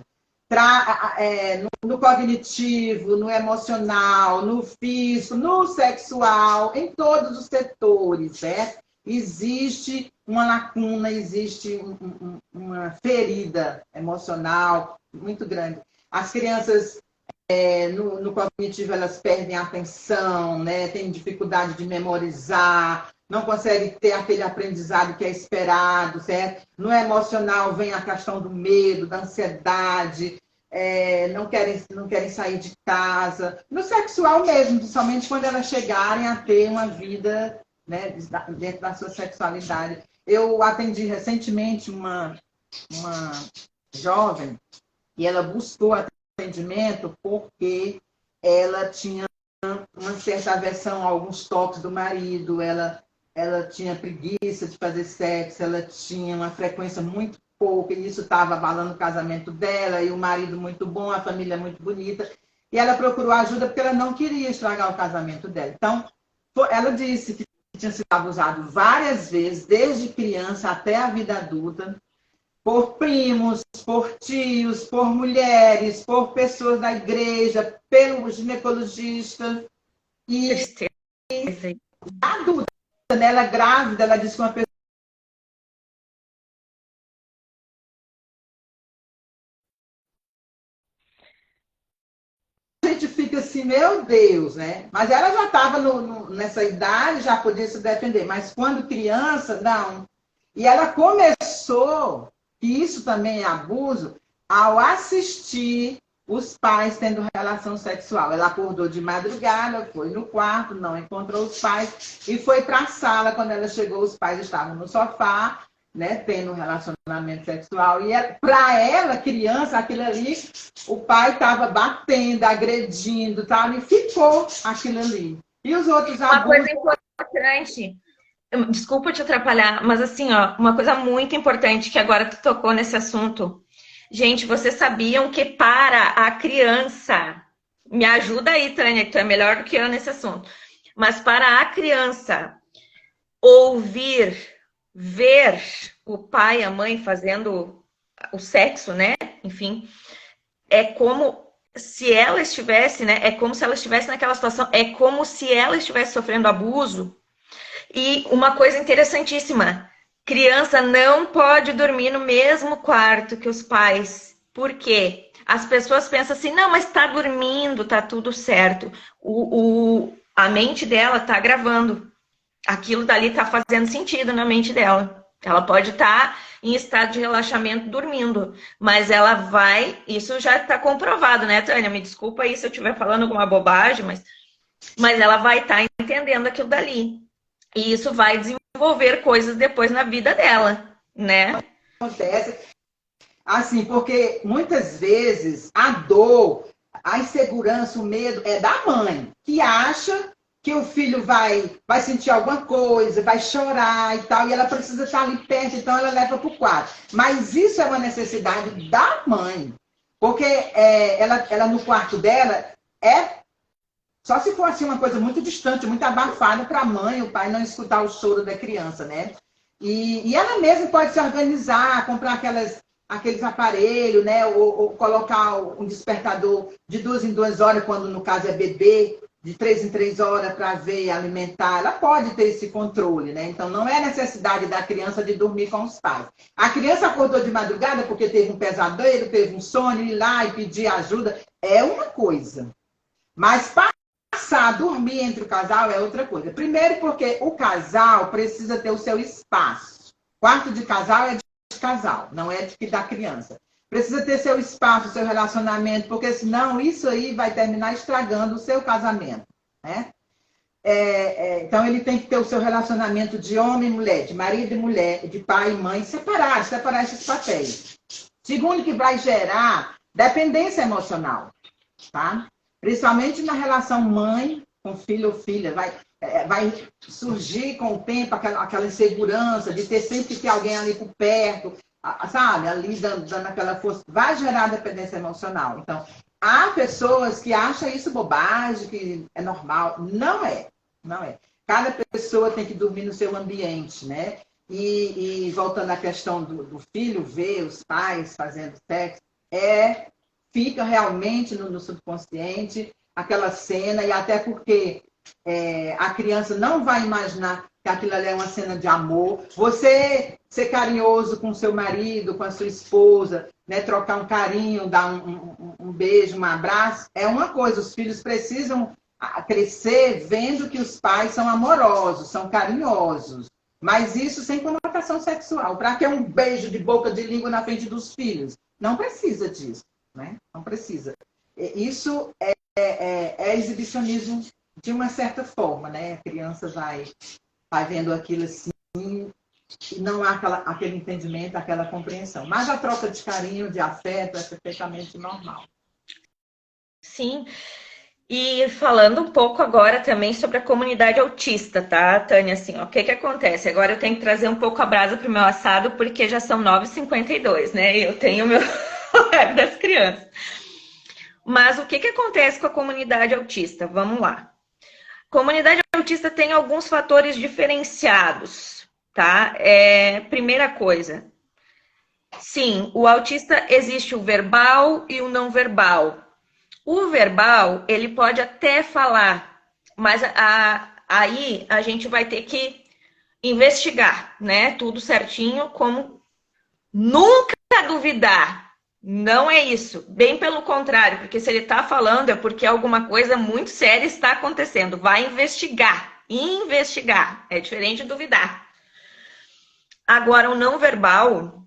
B: No cognitivo, no emocional, no físico, no sexual, em todos os setores, né? existe uma lacuna, existe uma ferida emocional muito grande. As crianças, no cognitivo, elas perdem a atenção, né? Têm dificuldade de memorizar, não conseguem ter aquele aprendizado que é esperado, certo? No emocional vem a questão do medo, da ansiedade, não querem sair de casa. No sexual mesmo, principalmente quando elas chegarem a ter uma vida, né, dentro da sua sexualidade. Eu atendi recentemente uma jovem e ela buscou atendimento porque ela tinha uma certa aversão a alguns toques do marido, ela tinha preguiça de fazer sexo, ela tinha uma frequência muito pouca, e isso estava abalando o casamento dela, e o marido muito bom, a família muito bonita, e ela procurou ajuda porque ela não queria estragar o casamento dela. Então, ela disse que tinha sido abusado várias vezes, desde criança até a vida adulta, por primos, por tios, por mulheres, por pessoas da igreja, pelo ginecologista. E adulta, né? Ela grávida, ela disse que uma pessoa a gente fica assim, meu Deus, né? Mas ela já estava nessa idade, já podia se defender. Mas quando criança, não. E ela começou, e isso também é abuso, ao assistir os pais tendo relação sexual. Ela acordou de madrugada, foi no quarto, não encontrou os pais, e foi para a sala. Quando ela chegou, os pais estavam no sofá, né, tendo um relacionamento sexual. E para ela, criança, aquilo ali, o pai estava batendo, agredindo, tal, e ficou aquilo ali. E os outros
C: Uma
B: abusos...
C: coisa importante, desculpa te atrapalhar, mas assim, ó, uma coisa muito importante que agora tu tocou nesse assunto. Gente, vocês sabiam que para a criança, me ajuda aí, Tânia, que tu é melhor do que eu nesse assunto, mas para a criança ouvir, ver o pai e a mãe fazendo o sexo, né? Enfim, é como se ela estivesse, né? É como se ela estivesse naquela situação, é como se ela estivesse sofrendo abuso. E uma coisa interessantíssima, criança não pode dormir no mesmo quarto que os pais. Por quê? As pessoas pensam assim, não, mas tá dormindo, tá tudo certo. A mente dela tá gravando. Aquilo dali tá fazendo sentido na mente dela. Ela pode estar em estado de relaxamento dormindo, mas ela vai... Isso já está comprovado, né, Tânia? Me desculpa aí se eu estiver falando alguma bobagem, mas ela vai estar entendendo aquilo dali. E isso vai desenvolver coisas depois na vida dela, né?
B: Acontece assim, porque muitas vezes a dor, a insegurança, o medo é da mãe, que acha que o filho vai sentir alguma coisa, vai chorar e tal, e ela precisa estar ali perto, então ela leva para o quarto. Mas isso é uma necessidade da mãe, porque ela no quarto dela só se for assim uma coisa muito distante, muito abafada para a mãe, o pai não escutar o choro da criança, né? E ela mesma pode se organizar, comprar aqueles aparelhos, né? Ou colocar um despertador de 2 em 2 horas, quando no caso é bebê, de 3 em 3 horas para ver, alimentar. Ela pode ter esse controle, né? Então não é necessidade da criança de dormir com os pais. A criança acordou de madrugada porque teve um pesadelo, teve um sono, ir lá e pedir ajuda, é uma coisa. Mas passar a dormir entre o casal é outra coisa. Primeiro porque o casal precisa ter o seu espaço. Quarto de casal é de casal, não é da criança. Precisa ter seu espaço, seu relacionamento, porque senão isso aí vai terminar estragando o seu casamento, né? Então ele tem que ter o seu relacionamento de homem e mulher, de marido e mulher, de pai e mãe, separar esses papéis. Segundo, que vai gerar dependência emocional, tá? Principalmente na relação mãe com filho ou filha. Vai surgir com o tempo aquela insegurança de ter sempre que ter alguém ali por perto, sabe? Ali dando aquela força. Vai gerar dependência emocional. Então, há pessoas que acham isso bobagem, que é normal. Não é. Não é. Cada pessoa tem que dormir no seu ambiente, né? E voltando à questão do filho ver os pais fazendo sexo, fica realmente no subconsciente aquela cena, e até porque a criança não vai imaginar que aquilo ali é uma cena de amor. Você ser carinhoso com seu marido, com a sua esposa, né? Trocar um carinho, dar um beijo, um abraço, é uma coisa. Os filhos precisam crescer vendo que os pais são amorosos, são carinhosos. Mas isso sem conotação sexual. Para que um beijo de boca de língua na frente dos filhos? Não precisa disso, né? Não precisa. Isso é exibicionismo de uma certa forma, né? A criança vai vendo aquilo assim e não há aquele entendimento, aquela compreensão. Mas a troca de carinho, de afeto é perfeitamente normal.
C: Sim. E falando um pouco agora também sobre a comunidade autista, tá, Tânia? Assim, ó, o que que acontece? Agora eu tenho que trazer um pouco a brasa pro meu assado, porque já são 9h52, né? E eu tenho o meu horário das crianças. Mas o que que acontece com a comunidade autista? Vamos lá. Comunidade autista tem alguns fatores diferenciados, tá? Primeira coisa, sim, o autista existe o verbal e o não verbal. O verbal, ele pode até falar, mas aí a gente vai ter que investigar, né? Tudo certinho, como nunca duvidar. Não é isso. Bem pelo contrário, porque se ele está falando é porque alguma coisa muito séria está acontecendo. Vai investigar. Investigar. É diferente de duvidar. Agora, o não verbal,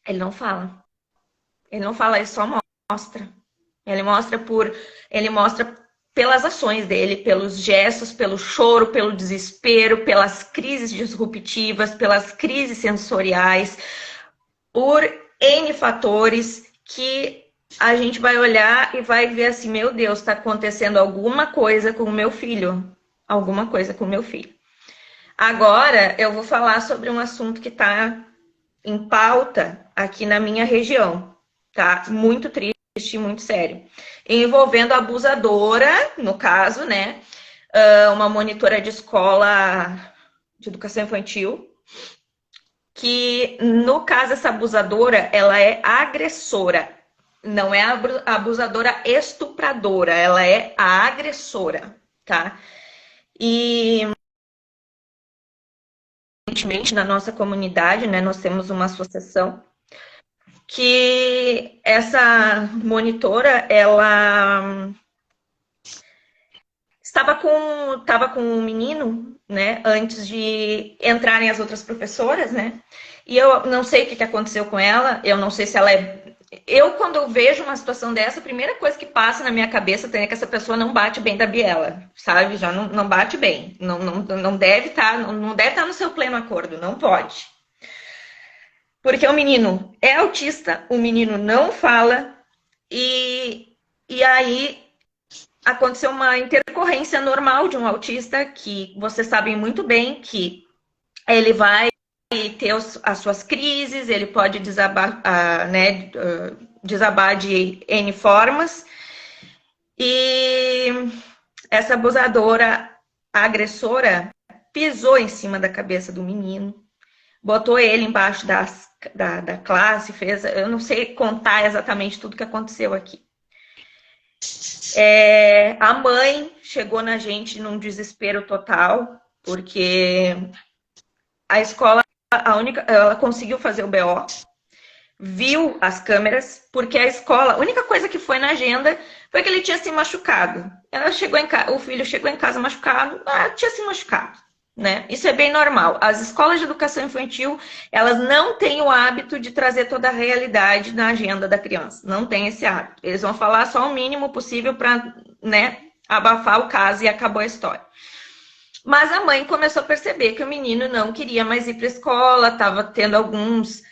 C: ele não fala. Ele não fala, ele só mostra. Ele mostra pelas ações dele, pelos gestos, pelo choro, pelo desespero, pelas crises disruptivas, pelas crises sensoriais, por N fatores que a gente vai olhar e vai ver assim, meu Deus, está acontecendo alguma coisa com o meu filho. Alguma coisa com o meu filho. Agora eu vou falar sobre um assunto que está em pauta aqui na minha região, tá? Muito triste, muito sério. Envolvendo a abusadora, no caso, né? Uma monitora de escola de educação infantil, que, no caso, essa abusadora, ela é agressora. Não é a abusadora estupradora, ela é a agressora, tá? E, recentemente, na nossa comunidade, né, nós temos uma associação que essa monitora, ela estava com um menino, né, antes de entrarem as outras professoras, né, e eu não sei o que aconteceu com ela, eu não sei se ela é... Eu, quando eu vejo uma situação dessa, a primeira coisa que passa na minha cabeça é que essa pessoa não bate bem da biela, sabe, já não bate bem, não deve estar no seu pleno acordo, não pode. Porque o menino é autista, o menino não fala, e aí aconteceu uma intercorrência normal de um autista, que vocês sabem muito bem que ele vai ter as suas crises, ele pode desabar, né, desabar de N formas, e essa abusadora, a agressora, pisou em cima da cabeça do menino, botou ele embaixo da classe, fez... Eu não sei contar exatamente tudo que aconteceu aqui. A mãe chegou na gente num desespero total, porque a escola, ela conseguiu fazer o BO, viu as câmeras, porque a escola, a única coisa que foi na agenda foi que ele tinha se machucado. O filho chegou em casa machucado, tinha se machucado. Né? Isso é bem normal. As escolas de educação infantil, elas não têm o hábito de trazer toda a realidade na agenda da criança. Não tem esse hábito. Eles vão falar só o mínimo possível para, né, abafar o caso e acabou a história. Mas a mãe começou a perceber que o menino não queria mais ir para a escola, estava tendo algumas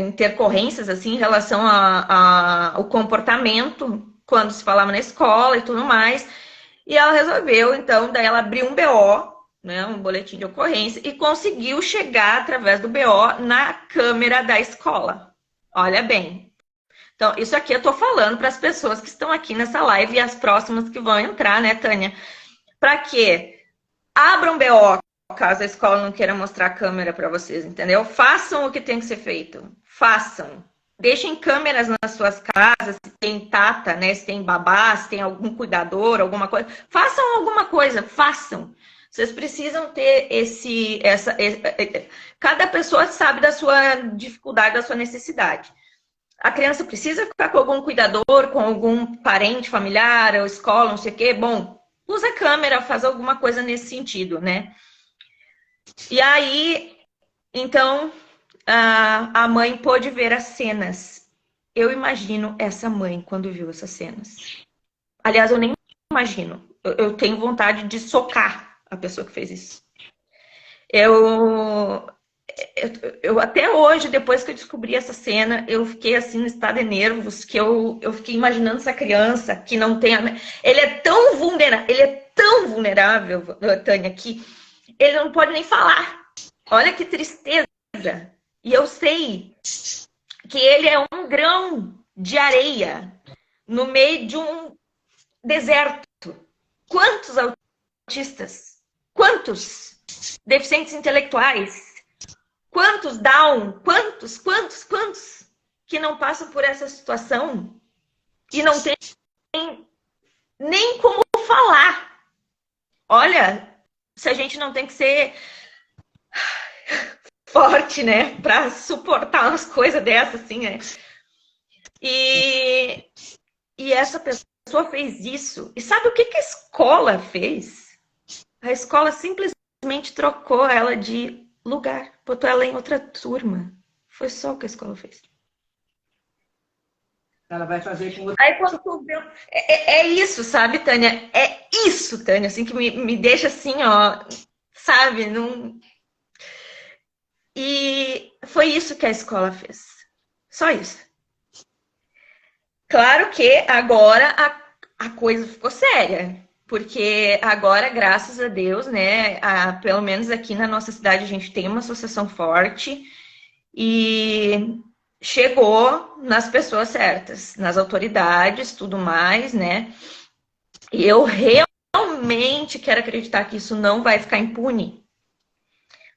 C: intercorrências assim, em relação ao comportamento quando se falava na escola e tudo mais. E ela resolveu, então, daí ela abriu um BO, né, um boletim de ocorrência, e conseguiu chegar, através do BO, na câmera da escola. Olha bem. Então, isso aqui eu tô falando para as pessoas que estão aqui nessa live e as próximas que vão entrar, né, Tânia? Para quê? Abram BO, caso a escola não queira mostrar a câmera para vocês, entendeu? Façam o que tem que ser feito. Façam. Deixem câmeras nas suas casas, se tem tata, né? Se tem babá, se tem algum cuidador, alguma coisa. Façam alguma coisa, façam. Vocês precisam ter cada pessoa sabe da sua dificuldade, da sua necessidade. A criança precisa ficar com algum cuidador, com algum parente, familiar, ou escola, não sei o quê. Bom, usa a câmera, faz alguma coisa nesse sentido, né? E aí, então, a mãe pôde ver as cenas. Eu imagino essa mãe quando viu essas cenas. Aliás, eu nem imagino. Eu tenho vontade de socar a pessoa que fez isso. Eu até hoje, depois que eu descobri essa cena, eu fiquei assim no estado de nervos, que eu fiquei imaginando essa criança que não tem... Ele é tão vulnerável, Tânia, que ele não pode nem falar. Olha que tristeza. E eu sei que ele é um grão de areia no meio de um deserto. Quantos autistas? Quantos deficientes intelectuais? Quantos Down? Quantos que não passam por essa situação e não tem nem como falar? Olha, se a gente não tem que ser forte, né, para suportar umas coisas dessas, assim, né? E essa pessoa fez isso. E sabe o que a escola fez? A escola simplesmente trocou ela de lugar, botou ela em outra turma. Foi só o que a escola fez.
B: Ela vai fazer com...
C: Aí quando tu vê... É isso, sabe, Tânia? É isso, Tânia, assim, que me deixa assim, ó, sabe? Não... E foi isso que a escola fez. Só isso. Claro que agora a coisa ficou séria. Porque agora, graças a Deus, né, pelo menos aqui na nossa cidade, a gente tem uma associação forte e chegou nas pessoas certas, nas autoridades, tudo mais, né? E eu realmente quero acreditar que isso não vai ficar impune.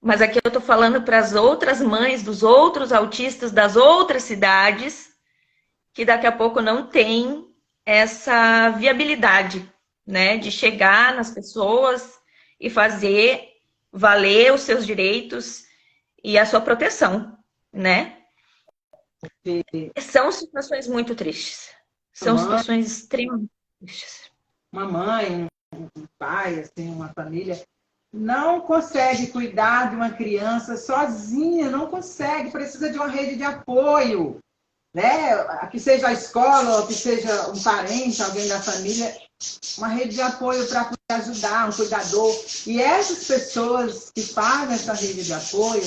C: Mas aqui eu tô falando para as outras mães dos outros autistas das outras cidades que daqui a pouco não tem essa viabilidade, né, de chegar nas pessoas e fazer valer os seus direitos e a sua proteção, né? São situações muito tristes. São situações extremamente tristes.
B: Uma mãe, um pai, assim, uma família, não consegue cuidar de uma criança sozinha, não consegue, precisa de uma rede de apoio, né? Que seja a escola, ou que seja um parente, alguém da família, uma rede de apoio para poder ajudar, um cuidador. E essas pessoas que fazem essa rede de apoio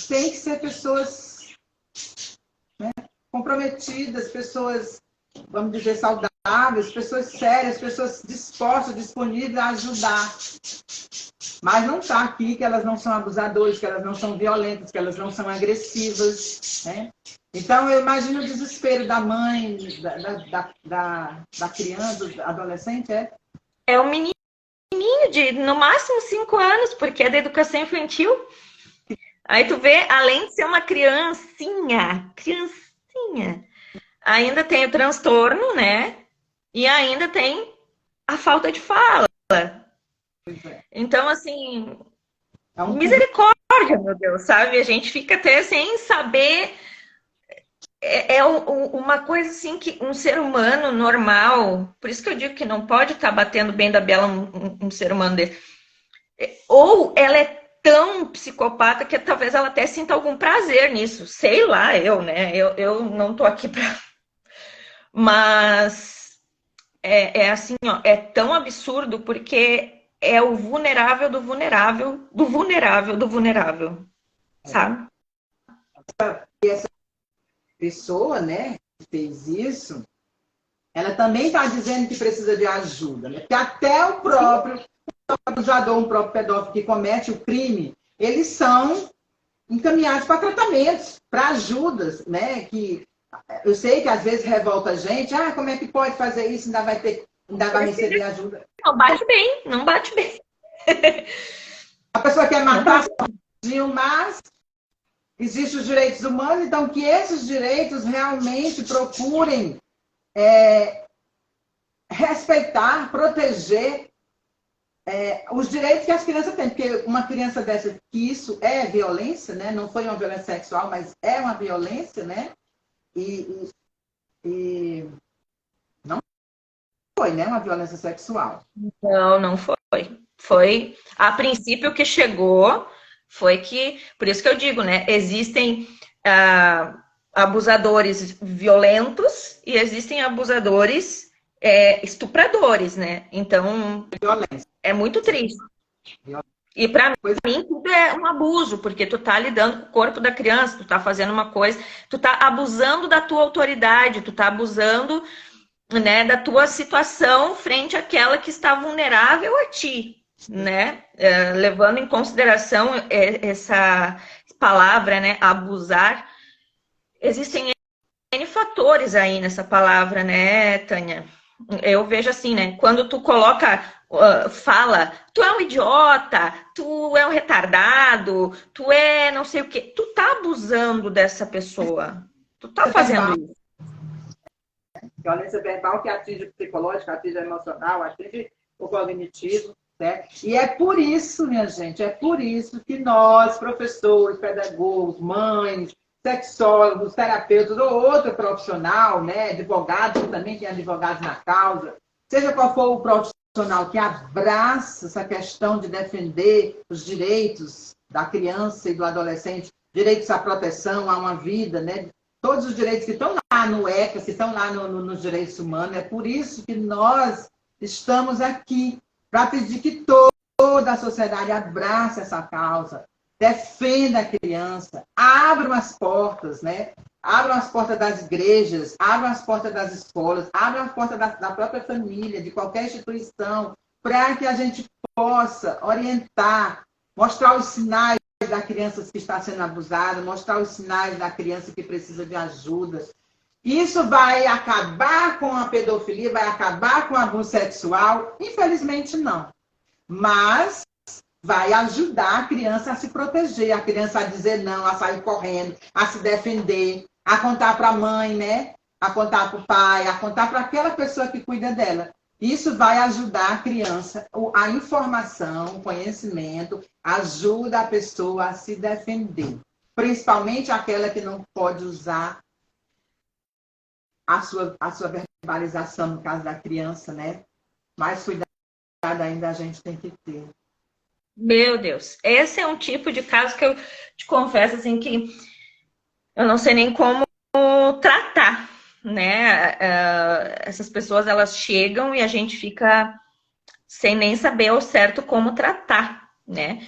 B: têm que ser pessoas, né, comprometidas, pessoas, vamos dizer, saudáveis, pessoas sérias, pessoas dispostas, disponíveis a ajudar. Mas não está aqui que elas não são abusadoras, que elas não são violentas, que elas não são agressivas, né? Então, eu imagino o desespero da mãe, da criança, do adolescente,
C: É um menininho de, no máximo, 5 anos, porque é da educação infantil. Aí tu vê, além de ser uma criancinha, ainda tem o transtorno, né? E ainda tem a falta de fala. Então, assim, misericórdia, meu Deus, sabe? A gente fica até sem saber. Uma coisa assim que um ser humano normal, por isso que eu digo que não pode estar batendo bem da bela um ser humano desse. Ou ela é tão psicopata que talvez ela até sinta algum prazer nisso. Sei lá, né? Eu não tô aqui pra... Mas assim, ó, é tão absurdo porque é o vulnerável do vulnerável, do vulnerável, do vulnerável, sabe?
B: E essa pessoa, né, que fez isso, ela também está dizendo que precisa de ajuda, né? Porque até o próprio abusador, um próprio pedófilo que comete o crime, eles são encaminhados para tratamentos, para ajudas, né? Que eu sei que às vezes revolta a gente, como é que pode fazer isso, ainda vai receber ajuda.
C: Não bate bem, não bate bem.
B: A pessoa quer matar sozinho, mas Existem os direitos humanos, então que esses direitos realmente procurem respeitar, proteger os direitos que as crianças têm. Porque uma criança dessa, que isso é violência, né? Não foi uma violência sexual, mas é uma violência, né? E não foi, né? Uma violência sexual.
C: Não, não foi. Foi, a princípio, que chegou foi que, por isso que eu digo, né? Existem abusadores violentos e existem abusadores estupradores, né? Então,
B: Violência.
C: é muito triste. E para mim tudo é um abuso, porque tu tá lidando com o corpo da criança, tu tá fazendo uma coisa, tu tá abusando da tua autoridade, tu tá abusando, né, da tua situação frente àquela que está vulnerável a ti, né? Levando em consideração essa palavra, né, abusar, existem N fatores aí nessa palavra, né, Tânia? Eu vejo assim, né? Quando tu coloca, fala, tu é um idiota, tu é um retardado, tu é não sei o quê, tu tá abusando dessa pessoa. Tu tá fazendo isso.
B: Violência verbal que atinge o psicológico, atinge o emocional, atinge o cognitivo, certo? E é por isso, minha gente, é por isso que nós, professores, pedagogos, mães, sexólogos, terapeutas ou outro profissional, né, advogados, também tem advogados na causa, seja qual for o profissional que abraça essa questão de defender os direitos da criança e do adolescente, direitos à proteção, a uma vida, né, todos os direitos que estão lá no ECA, que estão lá nos direitos humanos, é por isso que nós estamos aqui, para pedir que toda a sociedade abrace essa causa, defenda a criança, abram as portas, né? Abram as portas das igrejas, abram as portas das escolas, abram as portas da própria família, de qualquer instituição, para que a gente possa orientar, mostrar os sinais da criança que está sendo abusada, mostrar os sinais da criança que precisa de ajuda. Isso vai acabar com a pedofilia, vai acabar com o abuso sexual? Infelizmente, não. Mas vai ajudar a criança a se proteger, a criança a dizer não, a sair correndo, a se defender, a contar para a mãe, né? A contar para o pai, a contar para aquela pessoa que cuida dela. Isso vai ajudar a criança, a informação, o conhecimento, ajuda a pessoa a se defender. Principalmente aquela que não pode usar a sua verbalização, no caso da criança, né? Mais cuidado ainda a gente tem que ter.
C: Meu Deus, esse é um tipo de caso que eu te confesso, assim, que eu não sei nem como tratar, né? Essas pessoas, elas chegam e a gente fica sem nem saber ao certo como tratar, né?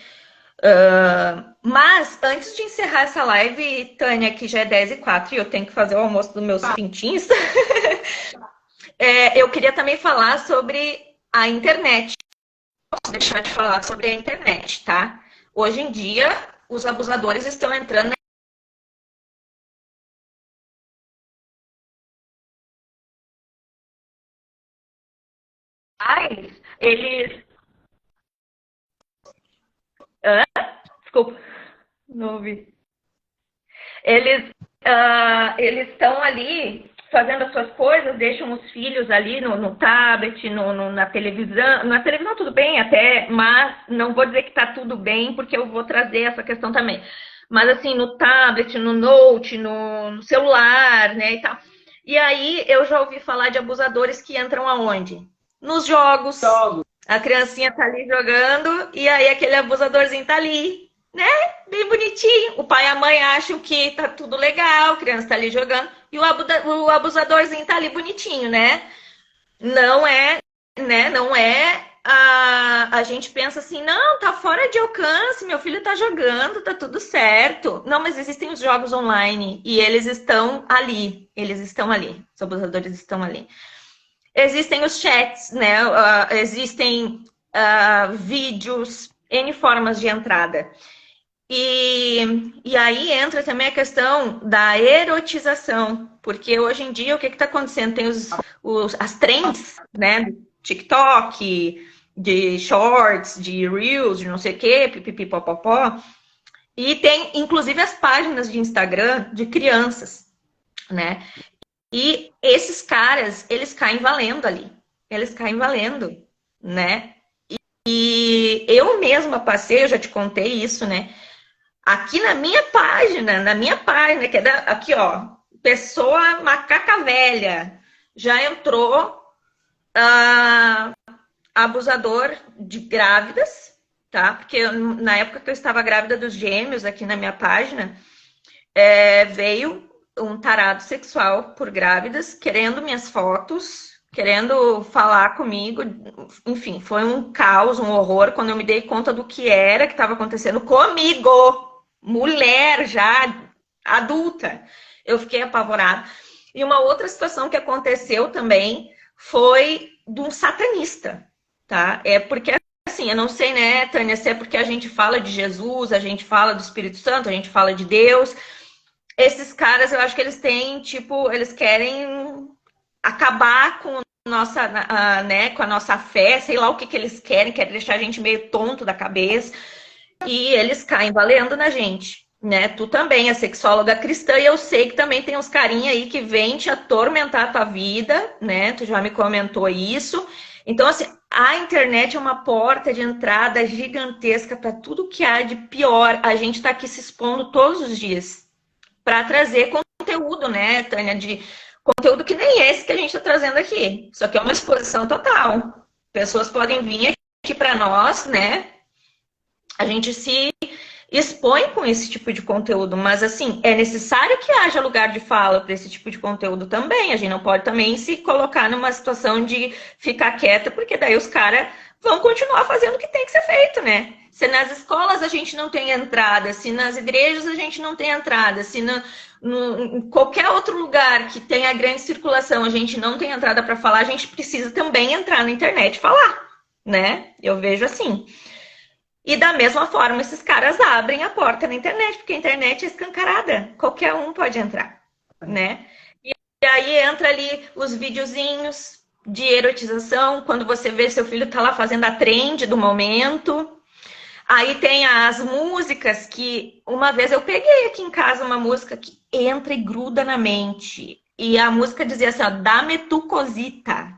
C: Mas, antes de encerrar essa live, Tânia, que já é 10h04 e eu tenho que fazer o almoço dos meus pintinhos, eu queria também falar sobre a internet. Não posso deixar de falar sobre a internet, tá? Hoje em dia, os abusadores estão entrando eles... Desculpa, não ouvi. Eles estão ali fazendo as suas coisas, deixam os filhos ali no tablet, na televisão. Na televisão tudo bem até, mas não vou dizer que está tudo bem, porque eu vou trazer essa questão também. Mas assim, no tablet, no note, no celular, né, e tal. E aí eu já ouvi falar de abusadores que entram aonde? Nos jogos. A criancinha tá ali jogando e aí aquele abusadorzinho tá ali, né? Bem bonitinho. O pai e a mãe acham que tá tudo legal, a criança tá ali jogando e o abusadorzinho tá ali bonitinho, né? Não é, né? Não é. A gente pensa assim, não, tá fora de alcance, meu filho tá jogando, tá tudo certo. Não, mas existem os jogos online e eles estão ali. Eles estão ali. Os abusadores estão ali. Existem os chats, né? Existem vídeos, N formas de entrada. E aí entra também a questão da erotização, porque hoje em dia o que está acontecendo? Tem as trends, né? TikTok, de shorts, de reels, de não sei o quê, pipipipopopó. E tem, inclusive, as páginas de Instagram de crianças, né? E esses caras, eles caem valendo ali. Eles caem valendo, né? E eu mesma passei, eu já te contei isso, né? Aqui na minha página, que é aqui, ó, pessoa macaca velha, já entrou abusador de grávidas, tá? Porque na época que eu estava grávida dos gêmeos, aqui na minha página, veio um tarado sexual por grávidas, querendo minhas fotos, querendo falar comigo. Enfim, foi um caos, um horror, quando eu me dei conta do que era que estava acontecendo comigo, mulher já adulta. Eu fiquei apavorada. E uma outra situação que aconteceu também foi de um satanista, tá? É porque, assim, eu não sei, né, Tânia, se é porque a gente fala de Jesus, a gente fala do Espírito Santo, a gente fala de Deus. Esses caras, eu acho que eles têm, tipo, eles querem acabar com nossa, né, com a nossa fé, sei lá o que eles querem deixar a gente meio tonto da cabeça, e eles caem valendo na gente, né? Tu também é sexóloga cristã, e eu sei que também tem uns carinha aí que vêm te atormentar a tua vida, né? Tu já me comentou isso. Então, assim, a internet é uma porta de entrada gigantesca para tudo que há de pior. A gente tá aqui se expondo todos os dias para trazer conteúdo, né, Tânia, de conteúdo que nem esse que a gente está trazendo aqui. Isso aqui é uma exposição total. Pessoas podem vir aqui para nós, né? A gente se expõe com esse tipo de conteúdo, mas assim, é necessário que haja lugar de fala para esse tipo de conteúdo também. A gente não pode também se colocar numa situação de ficar quieta, porque daí os caras vão continuar fazendo o que tem que ser feito, né? Se nas escolas a gente não tem entrada, se nas igrejas a gente não tem entrada, se em qualquer outro lugar que tenha grande circulação a gente não tem entrada para falar, a gente precisa também entrar na internet e falar, né? Eu vejo assim. E da mesma forma, esses caras abrem a porta na internet, porque a internet é escancarada, qualquer um pode entrar, né? E aí entra ali os videozinhos de erotização, quando você vê seu filho tá lá fazendo a trend do momento. Aí tem as músicas que uma vez eu peguei aqui em casa uma música que entra e gruda na mente. E a música dizia assim, ó, dame tu cosita.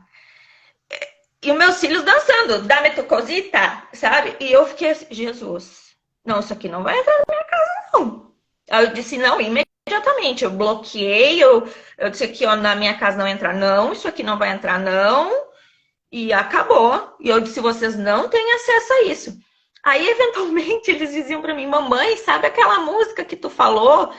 C: E os meus filhos dançando, dame tu cosita, sabe? E eu fiquei assim, Jesus, não, isso aqui não vai entrar na minha casa, não. Aí eu disse, não, imediatamente. Eu bloqueei, eu disse aqui, ó, na minha casa não entra, não, isso aqui não vai entrar, não. E acabou. E eu disse, vocês não têm acesso a isso. Aí, eventualmente, eles diziam para mim, mamãe, sabe aquela música que tu falou?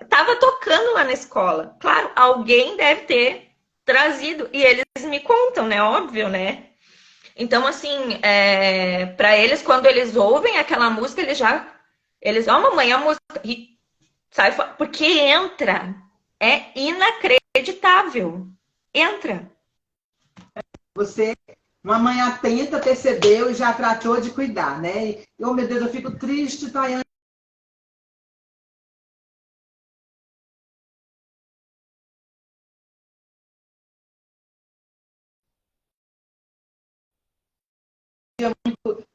C: Tava tocando lá na escola. Claro, alguém deve ter trazido. E eles me contam, né? Óbvio, né? Então, assim, para eles, quando eles ouvem aquela música, eles, ó, mamãe, a música. E sai, porque entra. É inacreditável. Entra.
B: Você, uma mãe atenta, percebeu e já tratou de cuidar, né? E, oh, meu Deus, eu fico triste, Tayane.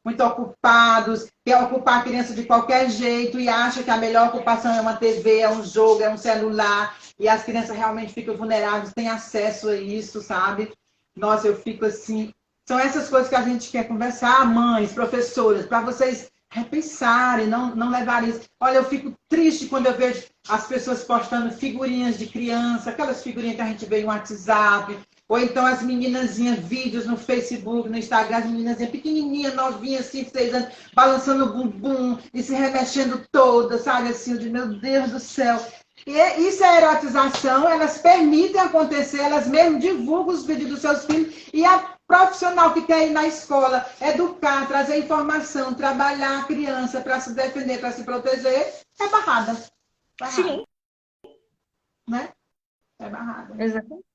B: Muito ocupados, quer ocupar a criança de qualquer jeito e acha que a melhor ocupação é uma TV, é um jogo, é um celular, e as crianças realmente ficam vulneráveis, têm acesso a isso, sabe? Nossa, eu fico assim. São essas coisas que a gente quer conversar, mães, professoras, para vocês repensarem, não levarem isso. Olha, eu fico triste quando eu vejo as pessoas postando figurinhas de criança, aquelas figurinhas que a gente vê no WhatsApp, ou então as meninazinhas, vídeos no Facebook, no Instagram, as meninazinhas pequenininhas, novinhas, 5, 6 anos, balançando o bumbum e se remexendo toda, sabe? Assim, de meu Deus do céu. E isso é erotização, elas permitem acontecer, elas mesmo divulgam os vídeos dos seus filhos e a profissional que quer ir na escola, educar, trazer informação, trabalhar a criança para se defender, para se proteger, é barrada.
C: Sim.
B: Né? É barrada.
C: Exatamente.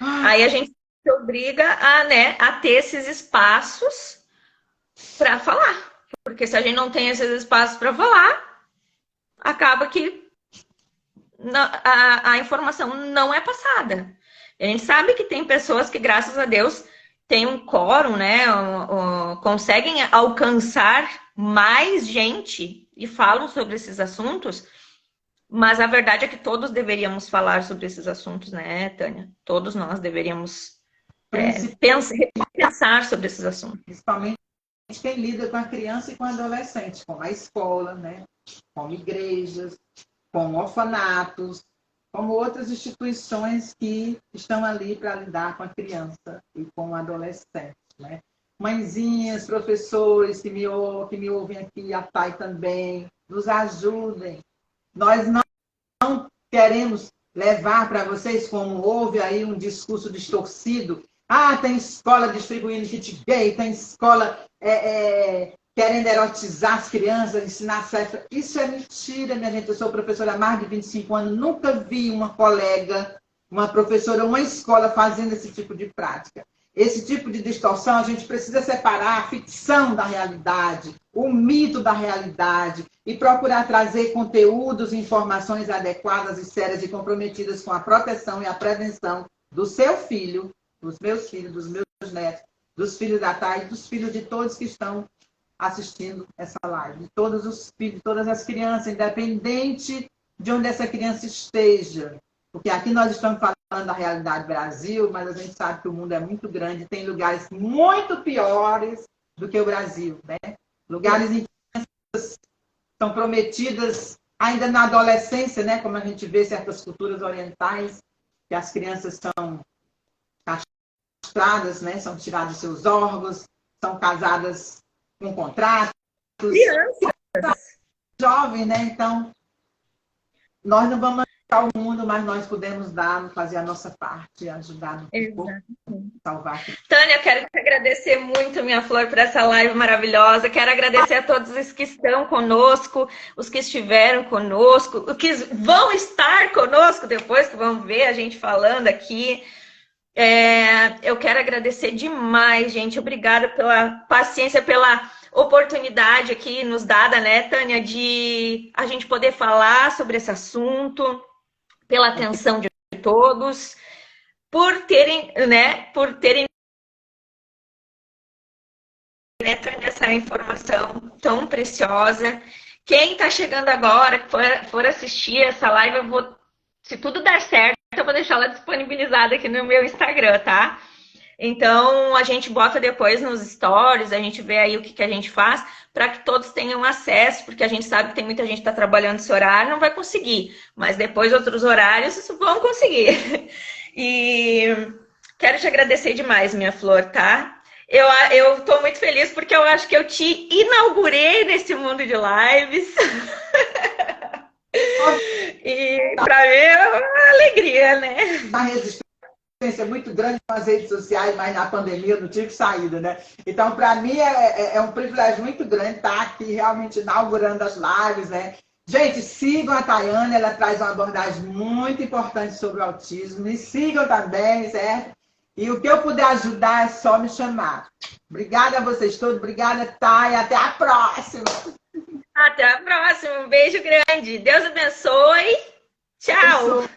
C: Aí a gente se obriga a ter esses espaços para falar. Porque se a gente não tem esses espaços para falar, acaba que a informação não é passada. A gente sabe que tem pessoas que, graças a Deus, têm um quórum, né? Conseguem alcançar mais gente e falam sobre esses assuntos, mas a verdade é que todos deveríamos falar sobre esses assuntos, né, Tânia? Todos nós deveríamos pensar sobre esses assuntos.
B: Principalmente quem lida com a criança e com o adolescente, como a escola, né? Como igrejas, como orfanatos, como outras instituições que estão ali para lidar com a criança e com o adolescente, né? Mãezinhas, professores que me ouvem aqui, a Thay também, nos ajudem. Nós não queremos levar para vocês, como houve aí um discurso distorcido. Ah, tem escola distribuindo kit gay, tem escola querendo erotizar as crianças, ensinar sexo. Isso é mentira, minha gente. Eu sou professora há mais de 25 anos, nunca vi uma colega, uma professora, uma escola fazendo esse tipo de prática. Esse tipo de distorção, a gente precisa separar a ficção da realidade, o mito da realidade e procurar trazer conteúdos e informações adequadas e sérias e comprometidas com a proteção e a prevenção do seu filho, dos meus filhos, dos meus netos, dos filhos da Thay, dos filhos de todos que estão assistindo essa live. De todos os filhos, todas as crianças, independente de onde essa criança esteja. Porque aqui nós estamos falando da realidade do Brasil, mas a gente sabe que o mundo é muito grande, tem lugares muito piores do que o Brasil, né? Lugares em que as crianças são prometidas ainda na adolescência, né? Como a gente vê certas culturas orientais, que as crianças são castradas, né? São tirados seus órgãos, são casadas com contratos.
C: Crianças.
B: Jovem, né? Então, nós não vamos o mundo, mas nós podemos fazer a nossa parte, ajudar no corpo, salvar.
C: Tânia, eu quero te agradecer muito, minha flor, por essa live maravilhosa. Quero agradecer a todos os que estão conosco, os que estiveram conosco, os que vão estar conosco depois, que vão ver a gente falando aqui. Eu quero agradecer demais, gente. Obrigada pela paciência, pela oportunidade aqui nos dada, né, Tânia, de a gente poder falar sobre esse assunto, pela atenção de todos, por terem essa informação tão preciosa. Quem está chegando agora, que for assistir essa live, se tudo der certo, eu vou deixar ela disponibilizada aqui no meu Instagram, tá? Então, a gente bota depois nos stories, a gente vê aí o que a gente faz, para que todos tenham acesso, porque a gente sabe que tem muita gente que está trabalhando esse horário, não vai conseguir, mas depois outros horários vão conseguir. E quero te agradecer demais, minha flor, tá? Eu estou muito feliz porque eu acho que eu te inaugurei nesse mundo de lives. E para mim é uma alegria, né?
B: É muito grande com as redes sociais, mas na pandemia eu não tive saída, né? Então, para mim, é um privilégio muito grande estar aqui realmente inaugurando as lives, né? Gente, sigam a Thayane, ela traz uma abordagem muito importante sobre o autismo. Me sigam também, certo? E o que eu puder ajudar é só me chamar. Obrigada a vocês todos, obrigada, Thay, até a próxima!
C: Até a próxima, um beijo grande. Deus abençoe. Tchau!